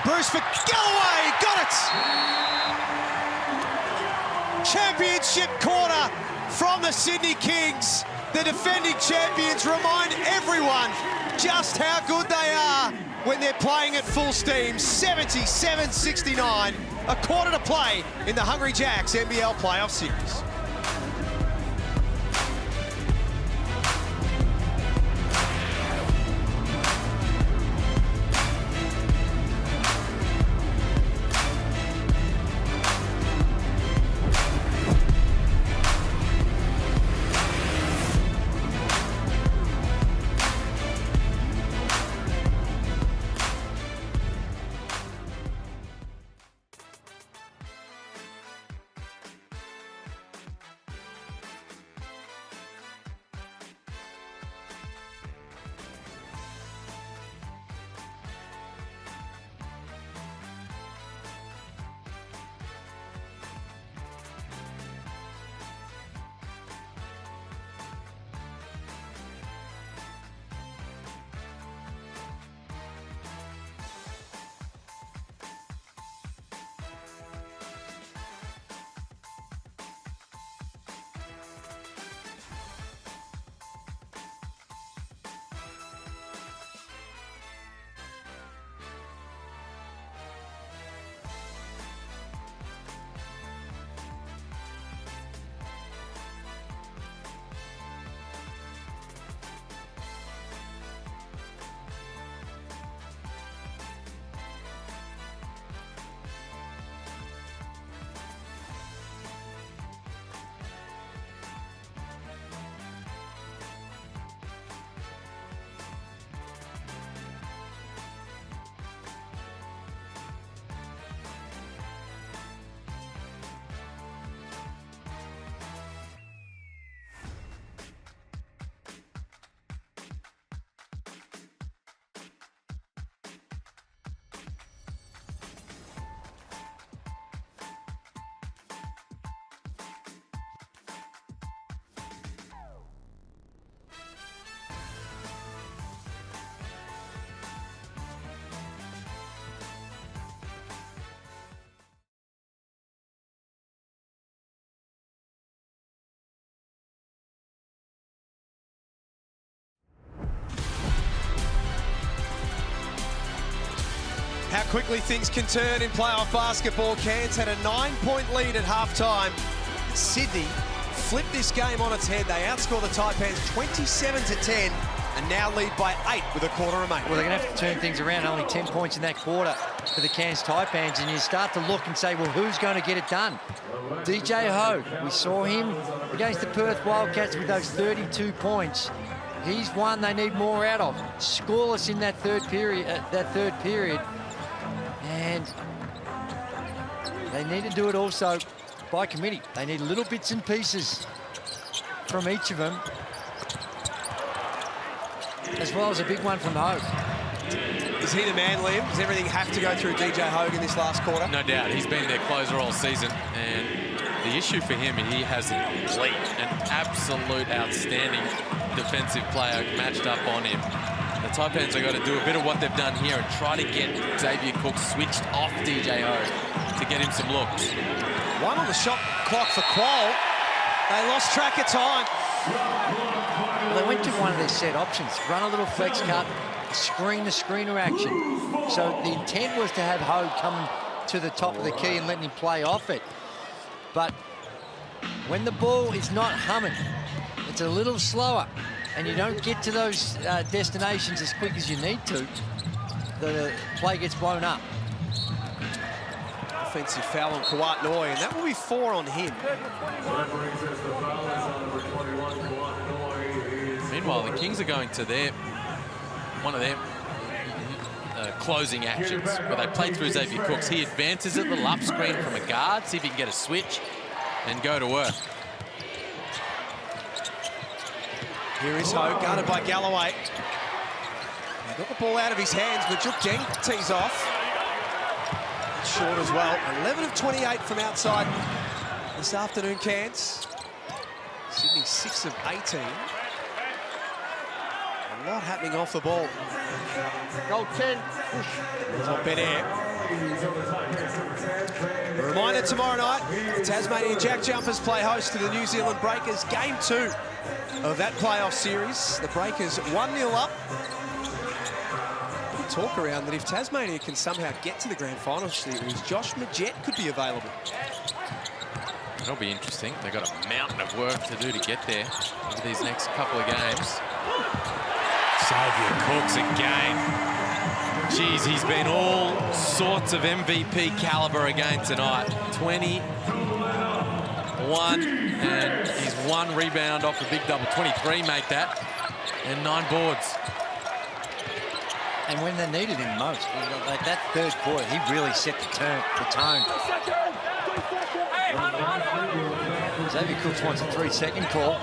Bruce for Galloway, got it! Championship quarter from the Sydney Kings. The defending champions remind everyone just how good they are when they're playing at full steam. 77-69, a quarter to play in the Hungry Jacks NBL Playoff Series. How quickly things can turn in playoff basketball. Cairns had a 9-point lead at halftime. Sydney flipped this game on its head. They outscored the Taipans 27-10 and now lead by 8 with a quarter remaining. Well, they're going to have to turn things around. Only 10 points in that quarter for the Cairns Taipans, and you start to look and say, well, who's going to get it done? DJ Ho, we saw him against the Perth Wildcats with those 32 points. He's one they need more out of. Scoreless in that third period. And they need to do it also by committee. They need little bits and pieces from each of them, as well as a big one from Hogue. Is he the man, Liam? Does everything have to go through DJ Hogue in this last quarter? No doubt. He's been their closer all season. And the issue for him, he has an absolute outstanding defensive player matched up on him. The Taipans have got to do a bit of what they've done here and try to get Xavier Cook switched off DJ Hogue to get him some looks. One on the shot clock for Quoll. They lost track of time. Well, they went to one of their set options. Run a little flex cut, screen the screener action. So the intent was to have Hogue come to the top of the key and let him play off it. But when the ball is not humming, it's a little slower, and you don't get to those destinations as quick as you need to, the play gets blown up. Offensive foul on Kawat Noi, and that will be 4 on him. Meanwhile, the Kings are going to one of their closing actions, where they play through Xavier Cooks. He advances it, little up screen from a guard, see if he can get a switch and go to work. Here is Hogue, guarded by Galloway. He got the ball out of his hands, but Juk Deng tees off. It's short as well. 11 of 28 from outside this afternoon, Cairns. 6 of 18. A lot happening off the ball. Go 10. On Ben Air. A reminder tomorrow night, the Tasmanian Jack Jumpers play host to the New Zealand Breakers. Game 2 of that playoff series. The Breakers 1-0 up. Talk around that if Tasmania can somehow get to the grand final series, Josh Majette could be available. That'll be interesting. They've got a mountain of work to do to get there over these next couple of games. Xavier Cooks again. Geez, he's been all sorts of MVP caliber again tonight. 21, and he's 1 rebound off a big double. 23 make that, and 9 boards. And when they needed him most, like that third quarter, he really set the tone. Xavier Cooks wants a 3-second call.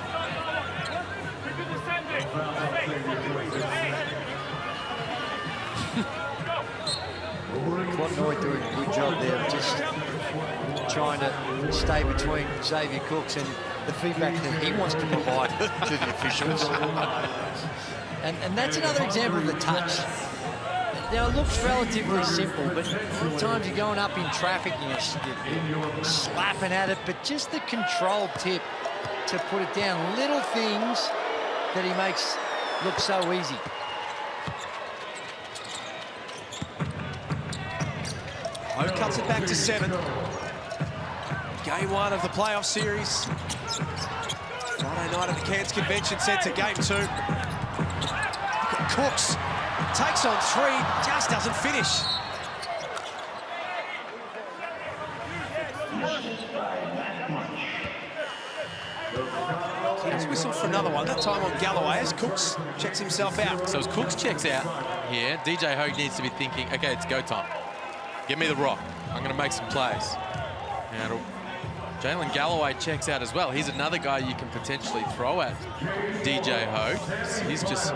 Quatnoy doing a good job there of just trying to stay between Xavier Cooks and the feedback that he wants to provide to the officials. And that's another example of the touch. Now, it looks relatively simple, but sometimes you're going up in traffic and you're slapping at it, but just the controlled tip to put it down. Little things that he makes look so easy. Hope cuts it back to 7. Game 1 of the playoff series. Friday night at the Cairns Convention Centre, Game 2. Cooks takes on 3, just doesn't finish. Cairns whistle for another one, that time on Galloway as Cooks checks himself out. So as Cooks checks out here, DJ Hogue needs to be thinking, okay, it's go time. Give me the rock. I'm going to make some plays. And Jalen Galloway checks out as well. He's another guy you can potentially throw at DJ Hogue. He's just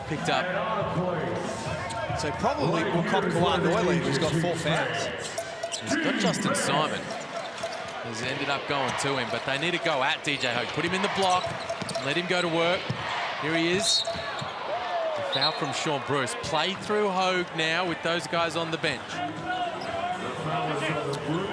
picked up. So probably will cop Kawan Doyley, who's got 4 fouls. He's got Justin Simon. He's ended up going to him, but they need to go at DJ Hogue. Put him in the block, let him go to work. Here he is. The foul from Sean Bruce. Play through Hogue now with those guys on the bench.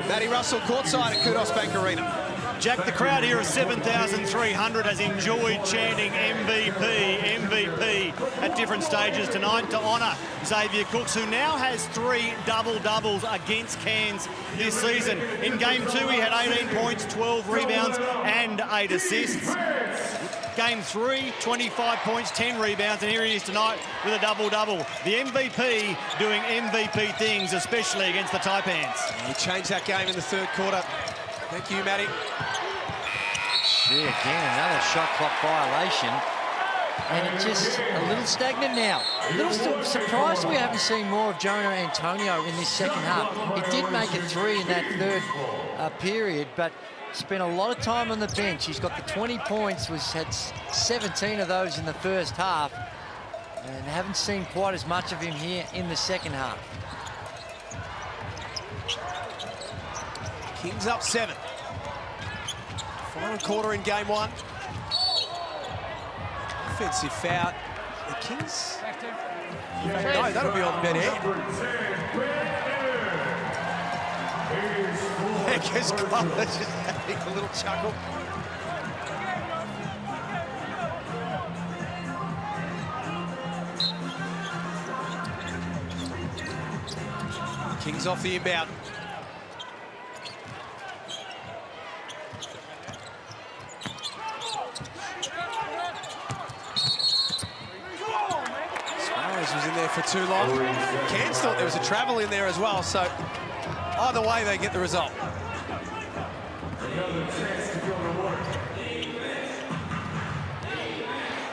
Matty Russell courtside at Kudos Bank Arena. Jack, the crowd here of 7,300 has enjoyed chanting MVP, MVP at different stages tonight to honour Xavier Cooks, who now has 3 double-doubles against Cairns this season. In Game 2, he had 18 points, 12 rebounds and 8 assists. Game 3, 25 points, 10 rebounds, and here he is tonight with a double-double. The MVP doing MVP things, especially against the Taipans. He changed that game in the 3rd quarter. Thank you, Matty. See, again, another shot clock violation. And it's just a little stagnant now. A little surprised we haven't seen more of Jonah Antonio in this second half. He did make a 3 in that 3rd period, but spent a lot of time on the bench. He's got the 20 points, had 17 of those in the first half, and haven't seen quite as much of him here in the second half. Kings up 7. Final quarter in Game 1. Offensive foul. The Kings? No, that'll be on Ben Air. Because Carlos just having a little chuckle. Kings off the inbound. Was in there for too long. Cairns thought there was a travel in there as well, so either way they get the result.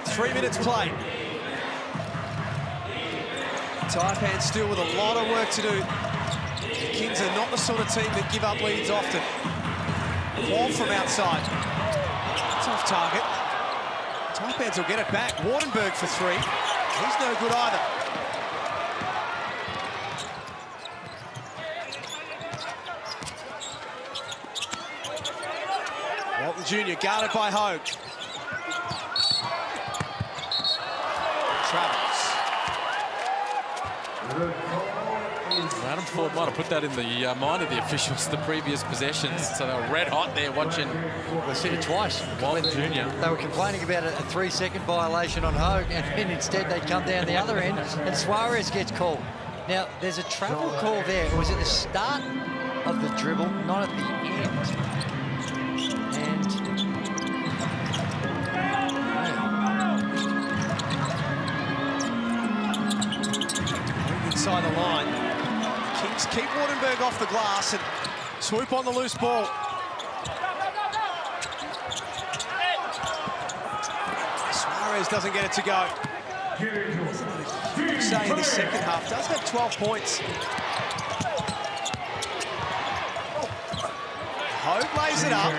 Three minutes played. Taipans still with a lot of work to do. The Kings are not the sort of team that give up leads often. Ball from outside. It's off target. Taipans will get it back. Wardenberg for 3. He's no good either. Walton Jr. guarded by Hogue. Adam Ford might have put that in the mind of the officials, the previous possessions. So they were red hot there watching. We've seen it twice. Walton Jr. They were complaining about a 3-second violation on Hogue, and instead they come down the other end, and Suarez gets called. Now, there's a travel call there. It was at the start of the dribble, not at the end. And inside the line. Kings keep Wardenberg off the glass and swoop on the loose ball. Suarez doesn't get it to go. Say in the second half, does have 12 points. Hogue lays it up.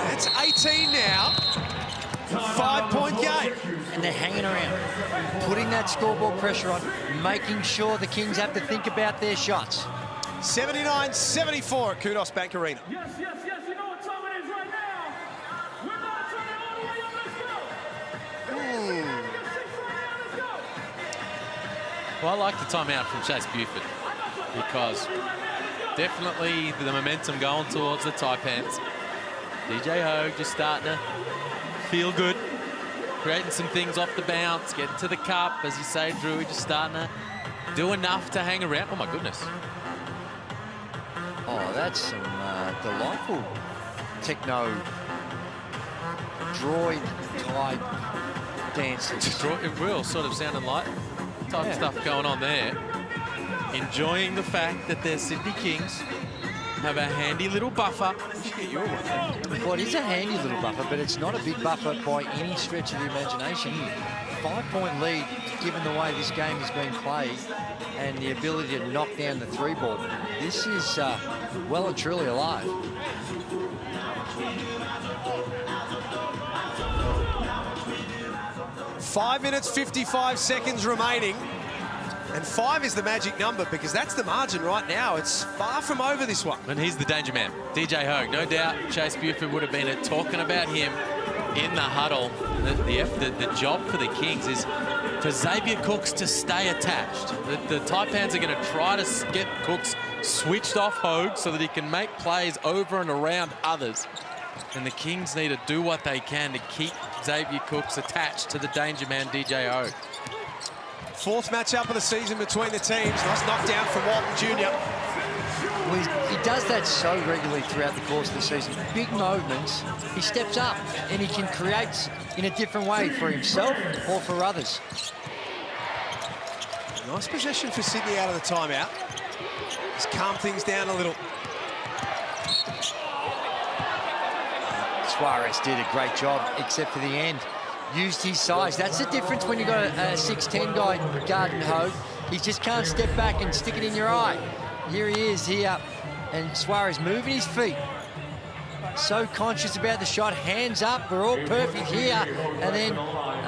That's 18 now. 5-point game. And they're hanging around, putting that scoreboard pressure on, making sure the Kings have to think about their shots. 79-74 at Kudos Bank Arena. Yes, you know what time it is right now. We're not turning all the way up, let's go. Well, I like the timeout from Chase Buford because definitely the momentum going towards the Taipans. DJ Hogue just starting to feel good, creating some things off the bounce, getting to the cup, as you say, Drew, just starting to do enough to hang around. Oh, my goodness. Oh, that's some delightful techno droid-type dances. It will, sort of sounding like type stuff going on there. Enjoying the fact that their Sydney Kings have a handy little buffer. Well, it is a handy little buffer, but it's not a big buffer by any stretch of the imagination. 5-point lead, given the way this game has been played, and the ability to knock down the 3-ball. This is well and truly alive. Five minutes, 55 seconds remaining. And 5 is the magic number because that's the margin right now. It's far from over, this one. And he's the danger man, DJ Hogue. No doubt Chase Buford would have been talking about him in the huddle. The job for the Kings is for Xavier Cooks to stay attached. The Taipans are going to try to get Cooks switched off Hogue so that he can make plays over and around others. And the Kings need to do what they can to keep Xavier Cooks attached to the danger man, DJ Hogue. Fourth matchup of the season between the teams. Nice knockdown from Walton Jr. Well, he does that so regularly throughout the course of the season. Big moments, he steps up and he can create in a different way for himself or for others. Nice possession for Sydney out of the timeout. Just calm things down a little. Suarez did a great job, except for the end. Used his size. That's the difference when you've got a 6'10" guy guarding Hogue. He just can't step back and stick it in your eye. Here he is here, and Suarez moving his feet. So conscious about the shot, hands up, we're all perfect here. And then,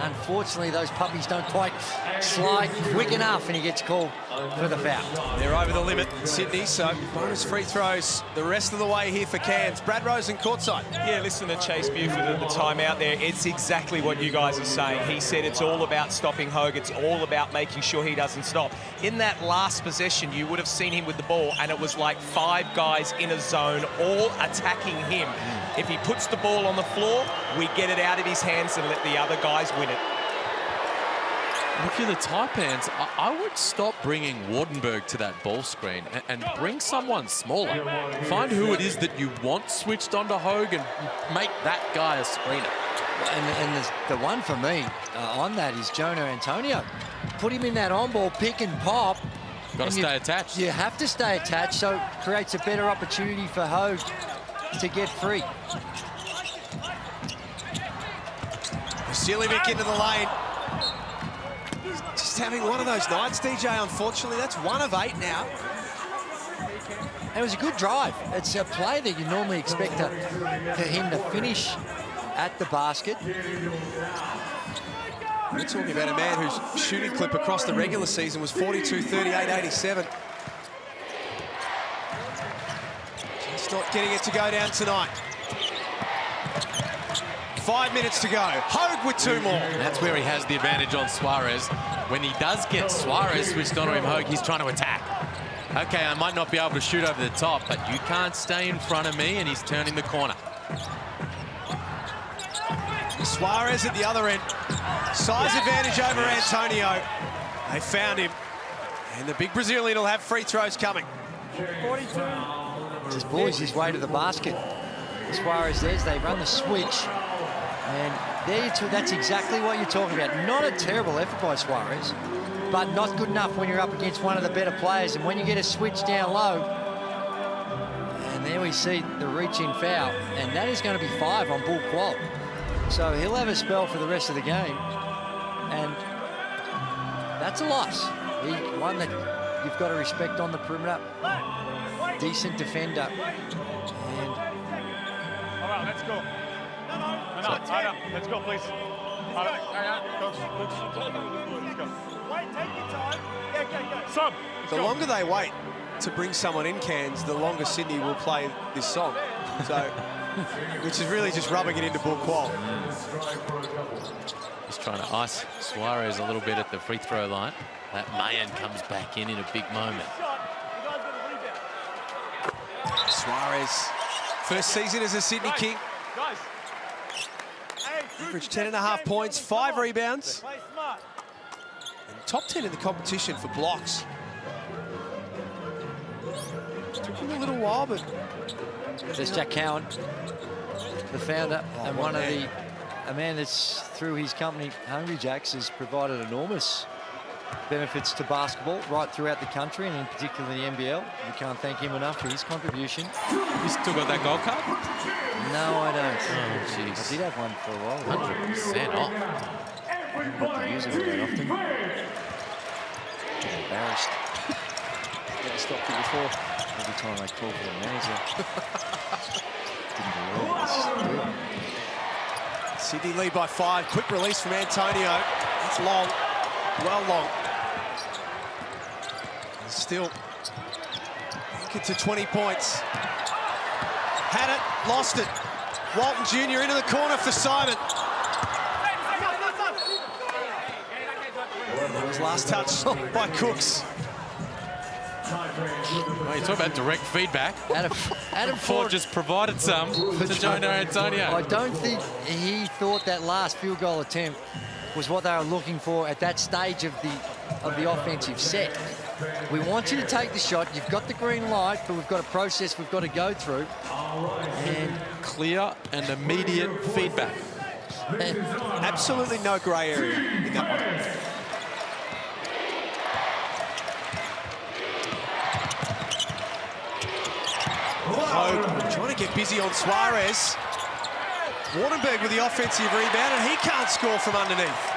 unfortunately, those puppies don't quite slide quick enough, and he gets called for the foul. They're over the limit, Sydney, so bonus free throws the rest of the way here for Cairns. Brad Rosen courtside. Yeah, listen to Chase Buford at the timeout there. It's exactly what you guys are saying. He said it's all about stopping Hogue. It's all about making sure he doesn't stop. In that last possession, you would have seen him with the ball, and it was like 5 guys in a zone, all attacking him. If he puts the ball on the floor, we get it out of his hands and let the other guys win it. If you're the Taipans, I would stop bringing Wardenberg to that ball screen and bring someone smaller. Find who it is that you want switched onto Hogue and make that guy a screener. And the one for me on that is Jonah Antonio. Put him in that on-ball pick and pop. Got to stay attached. You have to stay attached, so it creates a better opportunity for Hogue to get free. Vasilievich into the lane. He's just having one of those nights, DJ, unfortunately. That's 1 of 8 now. And it was a good drive. It's a play that you normally expect for him to finish at the basket. We're talking about a man whose shooting clip across the regular season was 42, 38, 87. Just not getting it to go down tonight. 5 minutes to go. Hogue with 2 more. And that's where he has the advantage on Suarez. When he does get Suarez switched onto him, Hogue, he's trying to attack. Okay, I might not be able to shoot over the top, but you can't stay in front of me, and he's turning the corner. Suarez at the other end. Size advantage over Antonio. They found him. And the big Brazilian will have free throws coming. 42. Just bullies his way to the basket. Suarez there's, they run the switch. And there too, that's exactly what you're talking about. Not a terrible effort by Suarez, but not good enough when you're up against one of the better players. And when you get a switch down low, and there we see the reach-in foul, and that is going to be 5 on Bull Qual. So he'll have a spell for the rest of the game, and that's a loss. One that you've got to respect on the perimeter. Decent defender. And all right, let's go. Let's go, please. Let's go. Wait, take your time. Go. Sub. The longer they wait to bring someone in, Cairns, the longer Sydney will play this song. So, which is really just rubbing it into Bull Qual. He's trying to ice Suarez a little bit at the free throw line. That Mayan comes back in a big moment. Suarez, first season as a Sydney King. Average 10.5 points, 5 rebounds. And top 10 in the competition for blocks. Took him a little while, but... There's Jack Cowan, the founder, and a man that's through his company, Hungry Jacks, has provided enormous benefits to basketball right throughout the country, and in particular the NBL. We can't thank him enough for his contribution. You still got that gold card? No, I don't. Oh, jeez. I did have one for a while. 100% off. Not to use it that often. Get embarrassed. Never stopped it before. Every time I call for the manager. Didn't believe it. Sydney lead by 5. Quick release from Antonio. It's long. Well long. And still anchored to 20 points. Had it, lost it. Walton Jr. into the corner for Simon. That was last touch by Cooks. Well, you talk about direct feedback. Adam Ford just provided some to Jonah Antonio. I don't think he thought that last field goal attempt was what they were looking for at that stage of the offensive set. We want you to take the shot. You've got the green light, but we've got a process we've got to go through. And clear and immediate feedback. And absolutely no grey area in that one. Hogue trying to get busy on Suarez. Wardenberg with the offensive rebound, and he can't score from underneath.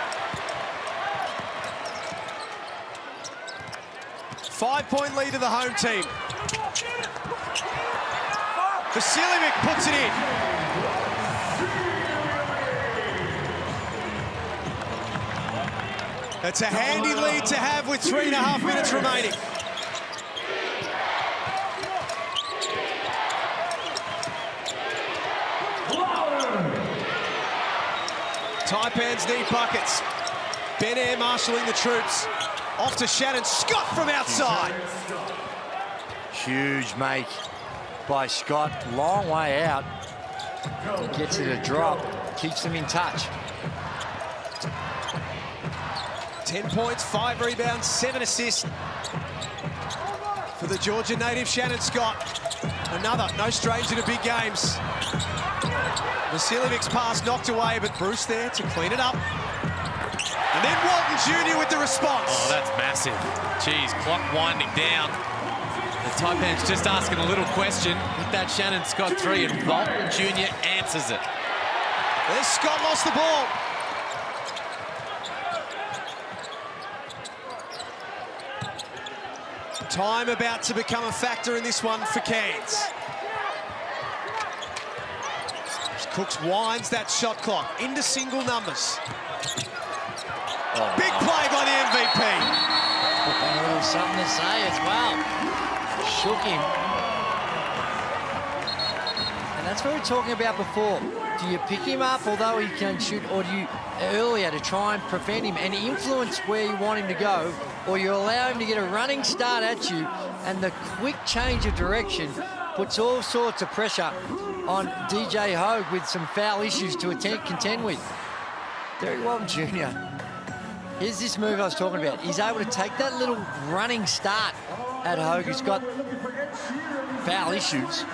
5-point lead to the home team. Vasiljevic puts it in. That's a handy lead to have with 3.5 minutes remaining. Taipans need buckets. Ben Air marshalling the troops. Off to Shannon Scott from outside. huge make by Scott. Long way out. He gets it a drop. Keeps them in touch. 10 points, 5 rebounds, 7 assists for the Georgia native Shannon Scott. Another, no stranger to big games. Vasiljevic's pass knocked away, but Bruce there to clean it up. And then Walton Jr. with the response. Oh, that's massive. Geez, clock winding down. The Taipans just asking a little question with that Shannon Scott three, and Walton Jr. answers it. There's Scott, lost the ball. Time about to become a factor in this one for Cairns. Cooks winds that shot clock into single numbers. Oh, big play by the MVP. A little something to say as well. Shook him. And that's what we were talking about before. Do you pick him up, although he can shoot, or do you earlier to try and prevent him and influence where you want him to go, or you allow him to get a running start at you, and the quick change of direction puts all sorts of pressure on DJ Hogue with some foul issues to contend with. Derek Walton Jr. Here's this move I was talking about. He's able to take that little running start at Hogue, who's got foul issues,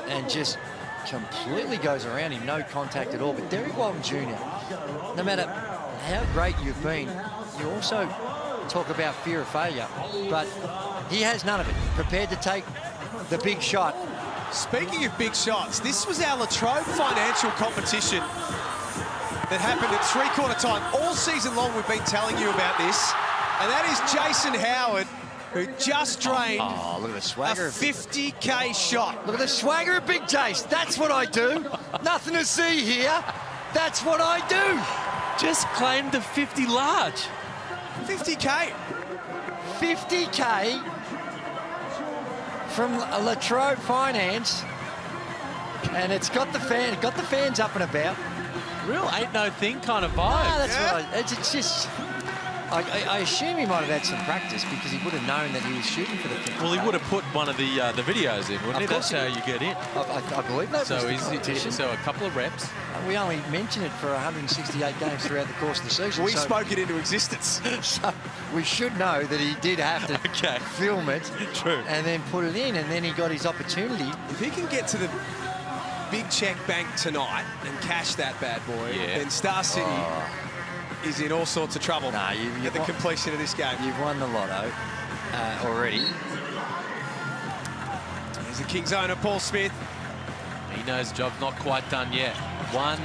and just completely goes around him, no contact at all. But Derek Walton Jr., no matter how great you've been, you also talk about fear of failure, but he has none of it. Prepared to take the big shot. Speaking of big shots, this was our Latrobe financial competition that happened at three-quarter time. All season long we've been telling you about this, and that is Jason Howard, who just drained look at the swagger, a 50K shot. Look at the swagger of Big Jace. That's what I do. Nothing to see here. That's what I do. Just claimed the 50 large. 50K. 50K from Latrobe Finance, and it's got the fans up and about. Real ain't no thing kind of vibe. That's what it's just. I assume he might have had some practice because he would have known that he was shooting for the 50K. Well, he would have put one of the videos in, wouldn't he? That's how you get in. I believe that was the competition. So a couple of reps. We only mention it for 168 games throughout the course of the season. We spoke it into existence. So we should know that he did have to film it. True. And then put it in, and then he got his opportunity. If he can get to the big check bank tonight and cash that bad boy, then Star City is in all sorts of trouble at the completion of this game. You've won the lotto already. There's the Kings owner, Paul Smith. He knows job's not quite done yet. One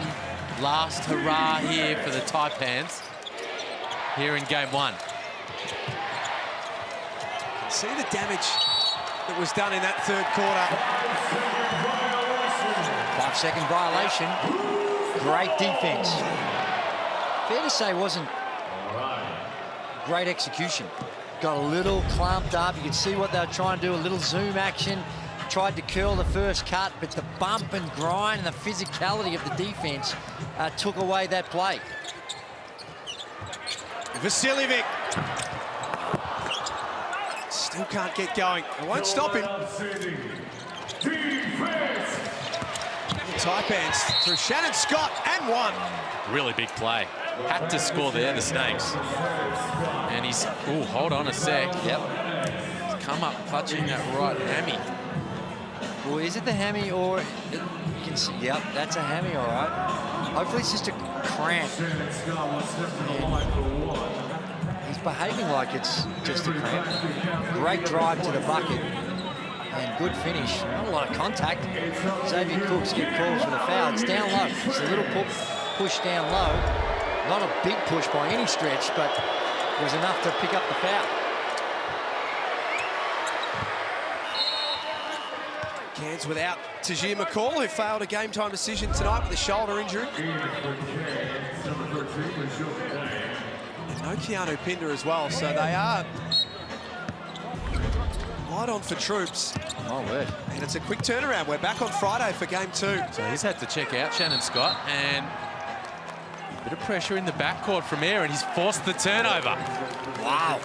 last hurrah here for the Taipans here in game one. See the damage that was done in that third quarter. 5-second violation. Great defense. Fair to say wasn't great execution. Got a little clumped up. You can see what they were trying to do, a little zoom action. Tried to curl the first cut, but the bump and grind and the physicality of the defense took away that play. Vasiljevic still can't get going. It won't stop him. Taipans through Shannon Scott and one. Really big play. Had to score there, the Snakes. And he's, hold on a sec. Yep. He's come up clutching that right hammy. Well, is it the hammy or you can see? Yep, that's a hammy, all right. Hopefully it's just a cramp. And he's behaving like it's just a cramp. Great drive to the bucket and good finish. Not a lot of contact. Xavier Cooks get calls for the foul. It's down low. It's a little push down low. Not a big push by any stretch, but it was enough to pick up the foul. Cairns without Tajir McCall, who failed a game-time decision tonight with a shoulder injury. No Keanu Pinder as well, so they are light on for troops. Oh, word. And it's a quick turnaround. We're back on Friday for game two. So he's had to check out Shannon Scott, and a bit of pressure in the backcourt from Aaron. He's forced the turnover. Wow.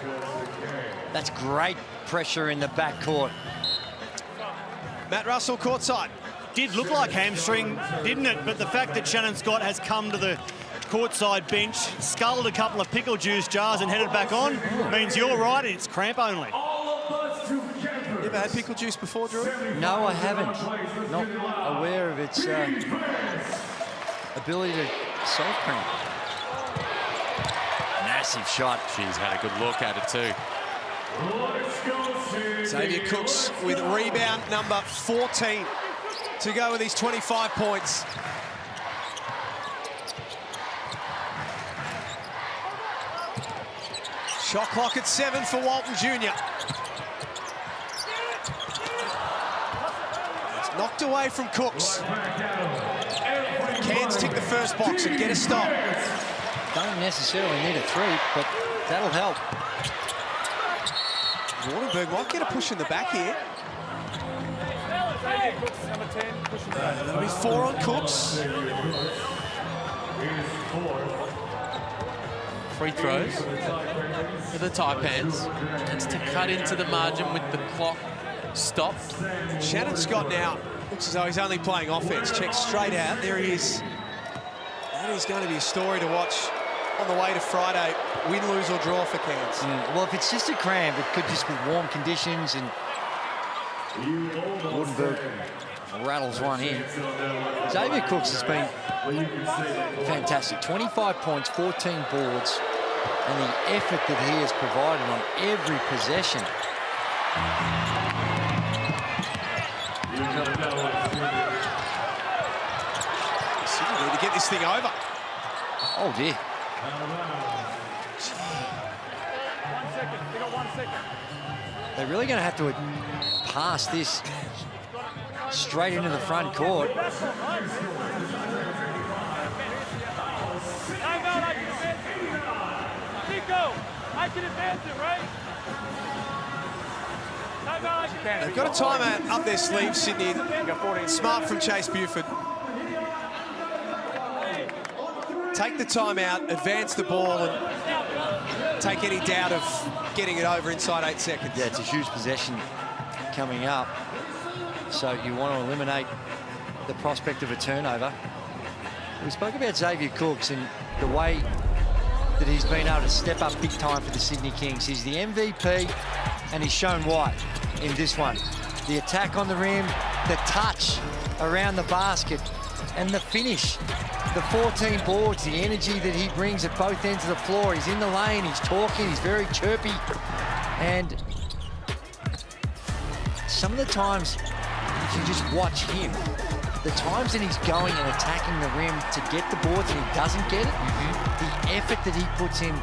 That's great pressure in the backcourt. Matt Russell courtside. Did look like hamstring, didn't it? But the fact that Shannon Scott has come to the courtside bench, sculled a couple of pickle juice jars and headed back on means you're right, it's cramp only. You ever had pickle juice before, Drew? No, I haven't. Not aware of its ability to solve cramp. Massive shot. She's had a good look at it too. Xavier Cooks with rebound number 14 to go with his 25 points. Shot clock at 7 for Walton Jr. It's knocked away from Cooks. Cairns tick the first box and get a stop. Don't necessarily need a three, but that'll help. Wardenberg might get a push in the back here. That'll be 4 on Cooks. Free throws for the Taipans. It's to cut into the margin with the clock stopped. Shannon Scott now looks as though he's only playing offense. Checks straight out. There he is. That is going to be a story to watch on the way to Friday. Win, lose or draw for Cairns. Well, if it's just a cramp, it could just be warm conditions, and Woodenberg rattles one in. Xavier Cooks has been fantastic. 25 points, 14 boards, and the effort that he has provided on every possession. Sydney need to get this thing over. Oh, dear. 1 second. They got 1 second. They're really going to have to pass this straight into the front court. I can advance it, right? They've got a timeout up their sleeve, Sydney. Smart from Chase Buford. Take the timeout, advance the ball, and take any doubt of getting it over inside 8 seconds. Yeah, it's a huge possession coming up. So you want to eliminate the prospect of a turnover. We spoke about Xavier Cooks and the way that he's been able to step up big time for the Sydney Kings. He's the MVP, and he's shown why in this one. The attack on the rim, the touch around the basket, and the finish. The 14 boards, the energy that he brings at both ends of the floor. He's in the lane, he's talking, he's very chirpy. And some of the times, if you just watch him, the times that he's going and attacking the rim to get the boards and he doesn't get it, the effort that he puts in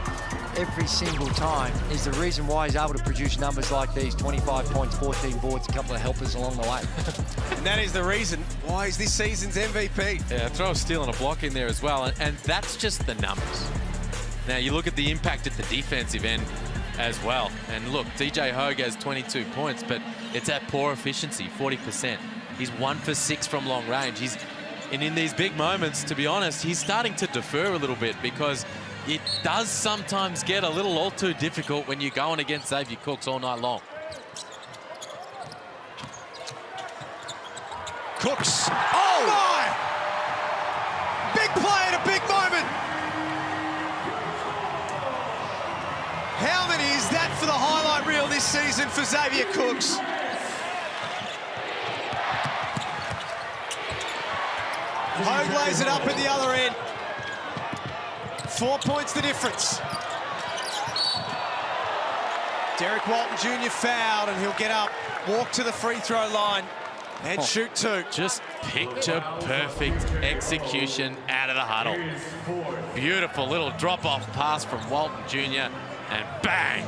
every single time is the reason why he's able to produce numbers like these: 25 points, 14 boards, a couple of helpers along the way. And that is the reason why he's this season's MVP. Yeah, throw a steal and a block in there as well, and that's just the numbers. Now, you look at the impact at the defensive end as well, and look, DJ Hogue has 22 points, but it's at poor efficiency, 40%. He's 1 for 6 from long range. And in these big moments, to be honest, he's starting to defer a little bit because it does sometimes get a little all too difficult when you're going against Xavier Cooks all night long. Cooks. Oh, my! Big play at a big moment. How many is that for the highlight reel this season for Xavier Cooks? Hogue lays it up at the other end. 4 points the difference. Derek Walton Jr. fouled, and he'll get up, walk to the free throw line, and shoot 2. Just picture perfect execution out of the huddle. Beautiful little drop-off pass from Walton Jr. and bang!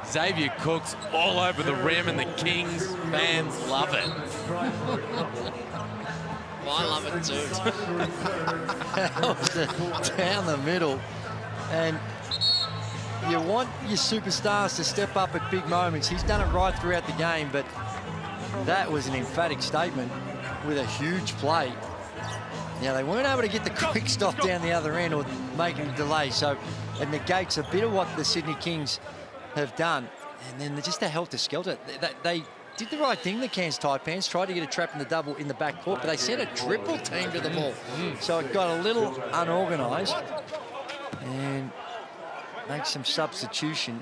Xavier Cooks all over the rim, and the Kings fans love it. I love it too. Down the middle. And you want your superstars to step up at big moments. He's done it right throughout the game, but that was an emphatic statement with a huge play. Now, they weren't able to get the quick stop down the other end or making a delay, so it negates a bit of what the Sydney Kings have done. And then just a helter-skelter. They did the right thing, the Cairns Taipans, tried to get a trap in the double in the backcourt, but they sent a triple team to the ball. So it got a little unorganised and makes some substitution.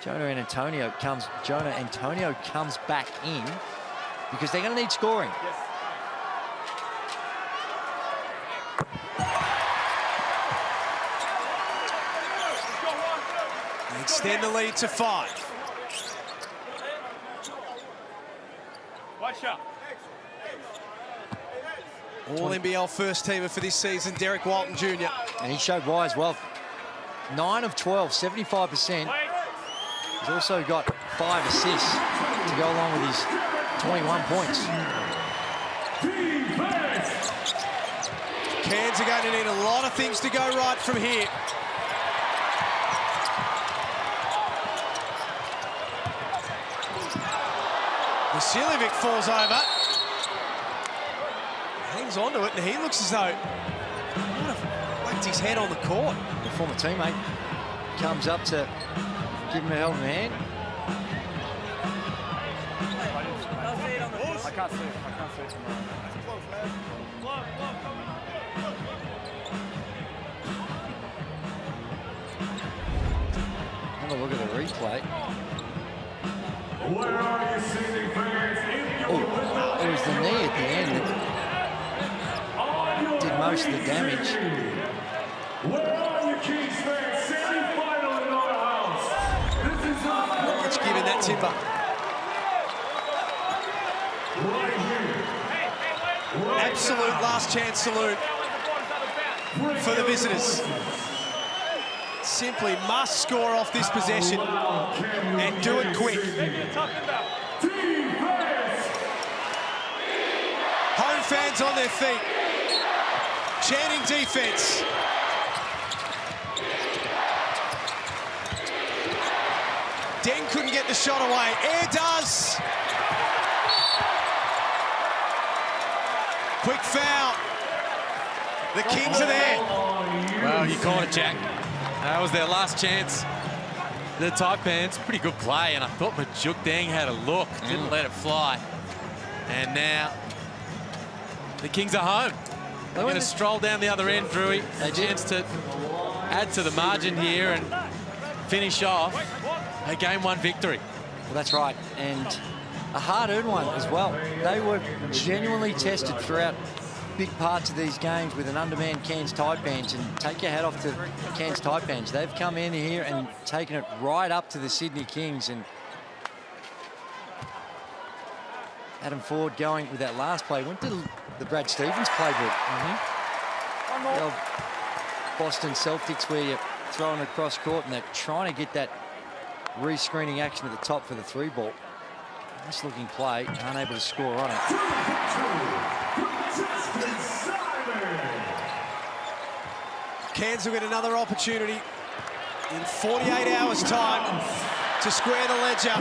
Jonah Antonio comes back in because they're going to need scoring. They extend the lead to 5. All NBL first teamer for this season, Derek Walton Jr. And he showed why as well. 9 of 12, 75%. He's also got 5 assists to go along with his 21 points. Cairns are going to need a lot of things to go right from here. Vasiljevic falls over. Hangs on to it, and he looks as though he might have whacked his head on the court. The former teammate comes up to give him a helping hand. I can't see from Have a look at the replay. Where are you sitting, fans? Oh, it was the knee at the end that did most of the damage. Where are you, Kings fans? Semi-final in our house. This is Not much giving that timber. Absolute last chance salute for the visitors. Simply must score off this possession and do it quick. Home fans on their feet, chanting defense. Deng couldn't get the shot away. Air does. Quick foul. The Kings are there. Well, you called it, Jack. That was their last chance. The Taipans, pretty good play, and I thought Majuk Deng had a look, didn't let it fly. And now the Kings are home. They're going to stroll down the other end, Drewy. A chance to add to the margin here and finish off a game-1 victory. Well, that's right, and a hard-earned one as well. They were genuinely tested throughout big parts of these games with an undermanned Cairns Taipans, and take your hat off to Cairns Taipans. They've come in here and taken it right up to the Sydney Kings, and Adam Ford going with that last play went to the Brad Stevens playbook. The old Boston Celtics, where you're throwing it across court and they're trying to get that re-screening action at the top for the 3-ball. Nice looking play, unable to score on it. Cairns will get another opportunity in 48 hours' time to square the ledger.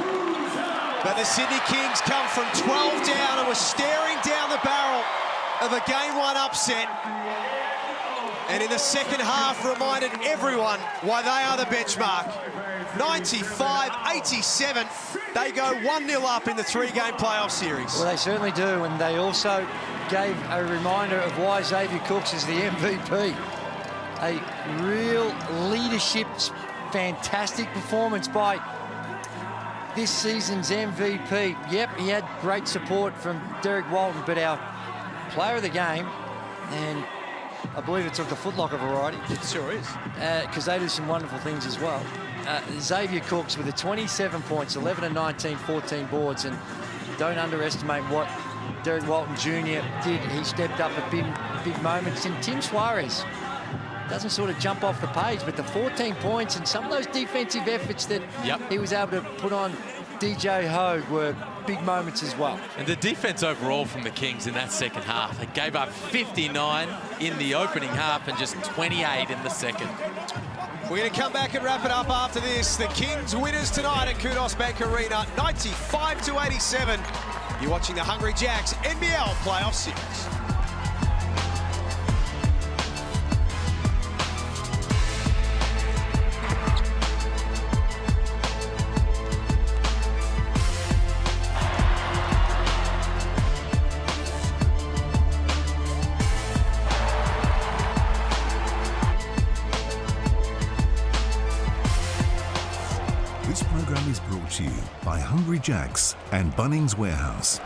But the Sydney Kings come from 12 down and were staring down the barrel of a game-1 upset. And in the second half reminded everyone why they are the benchmark. 95-87, they go 1-0 up in the 3-game playoff series. Well, they certainly do, and they also gave a reminder of why Xavier Cooks is the MVP. A real leadership, fantastic performance by this season's MVP. Yep, he had great support from Derek Walton, but our player of the game, and I believe it's of the footlocker variety. It sure is. Because they do some wonderful things as well. Xavier Cooks with the 27 points, 11 and 19, 14 boards, and don't underestimate what Derek Walton Jr. did. He stepped up at big moments, and Tim Suarez doesn't sort of jump off the page, but the 14 points and some of those defensive efforts that he was able to put on DJ Hogue were big moments as well. And the defense overall from the Kings in that second half, they gave up 59 in the opening half and just 28 in the second. We're going to come back and wrap it up after this. The Kings winners tonight at Kudos Bank Arena, 95-87. You're watching the Hungry Jacks NBL Playoff Series. This program is brought to you by Hungry Jacks and Bunnings Warehouse.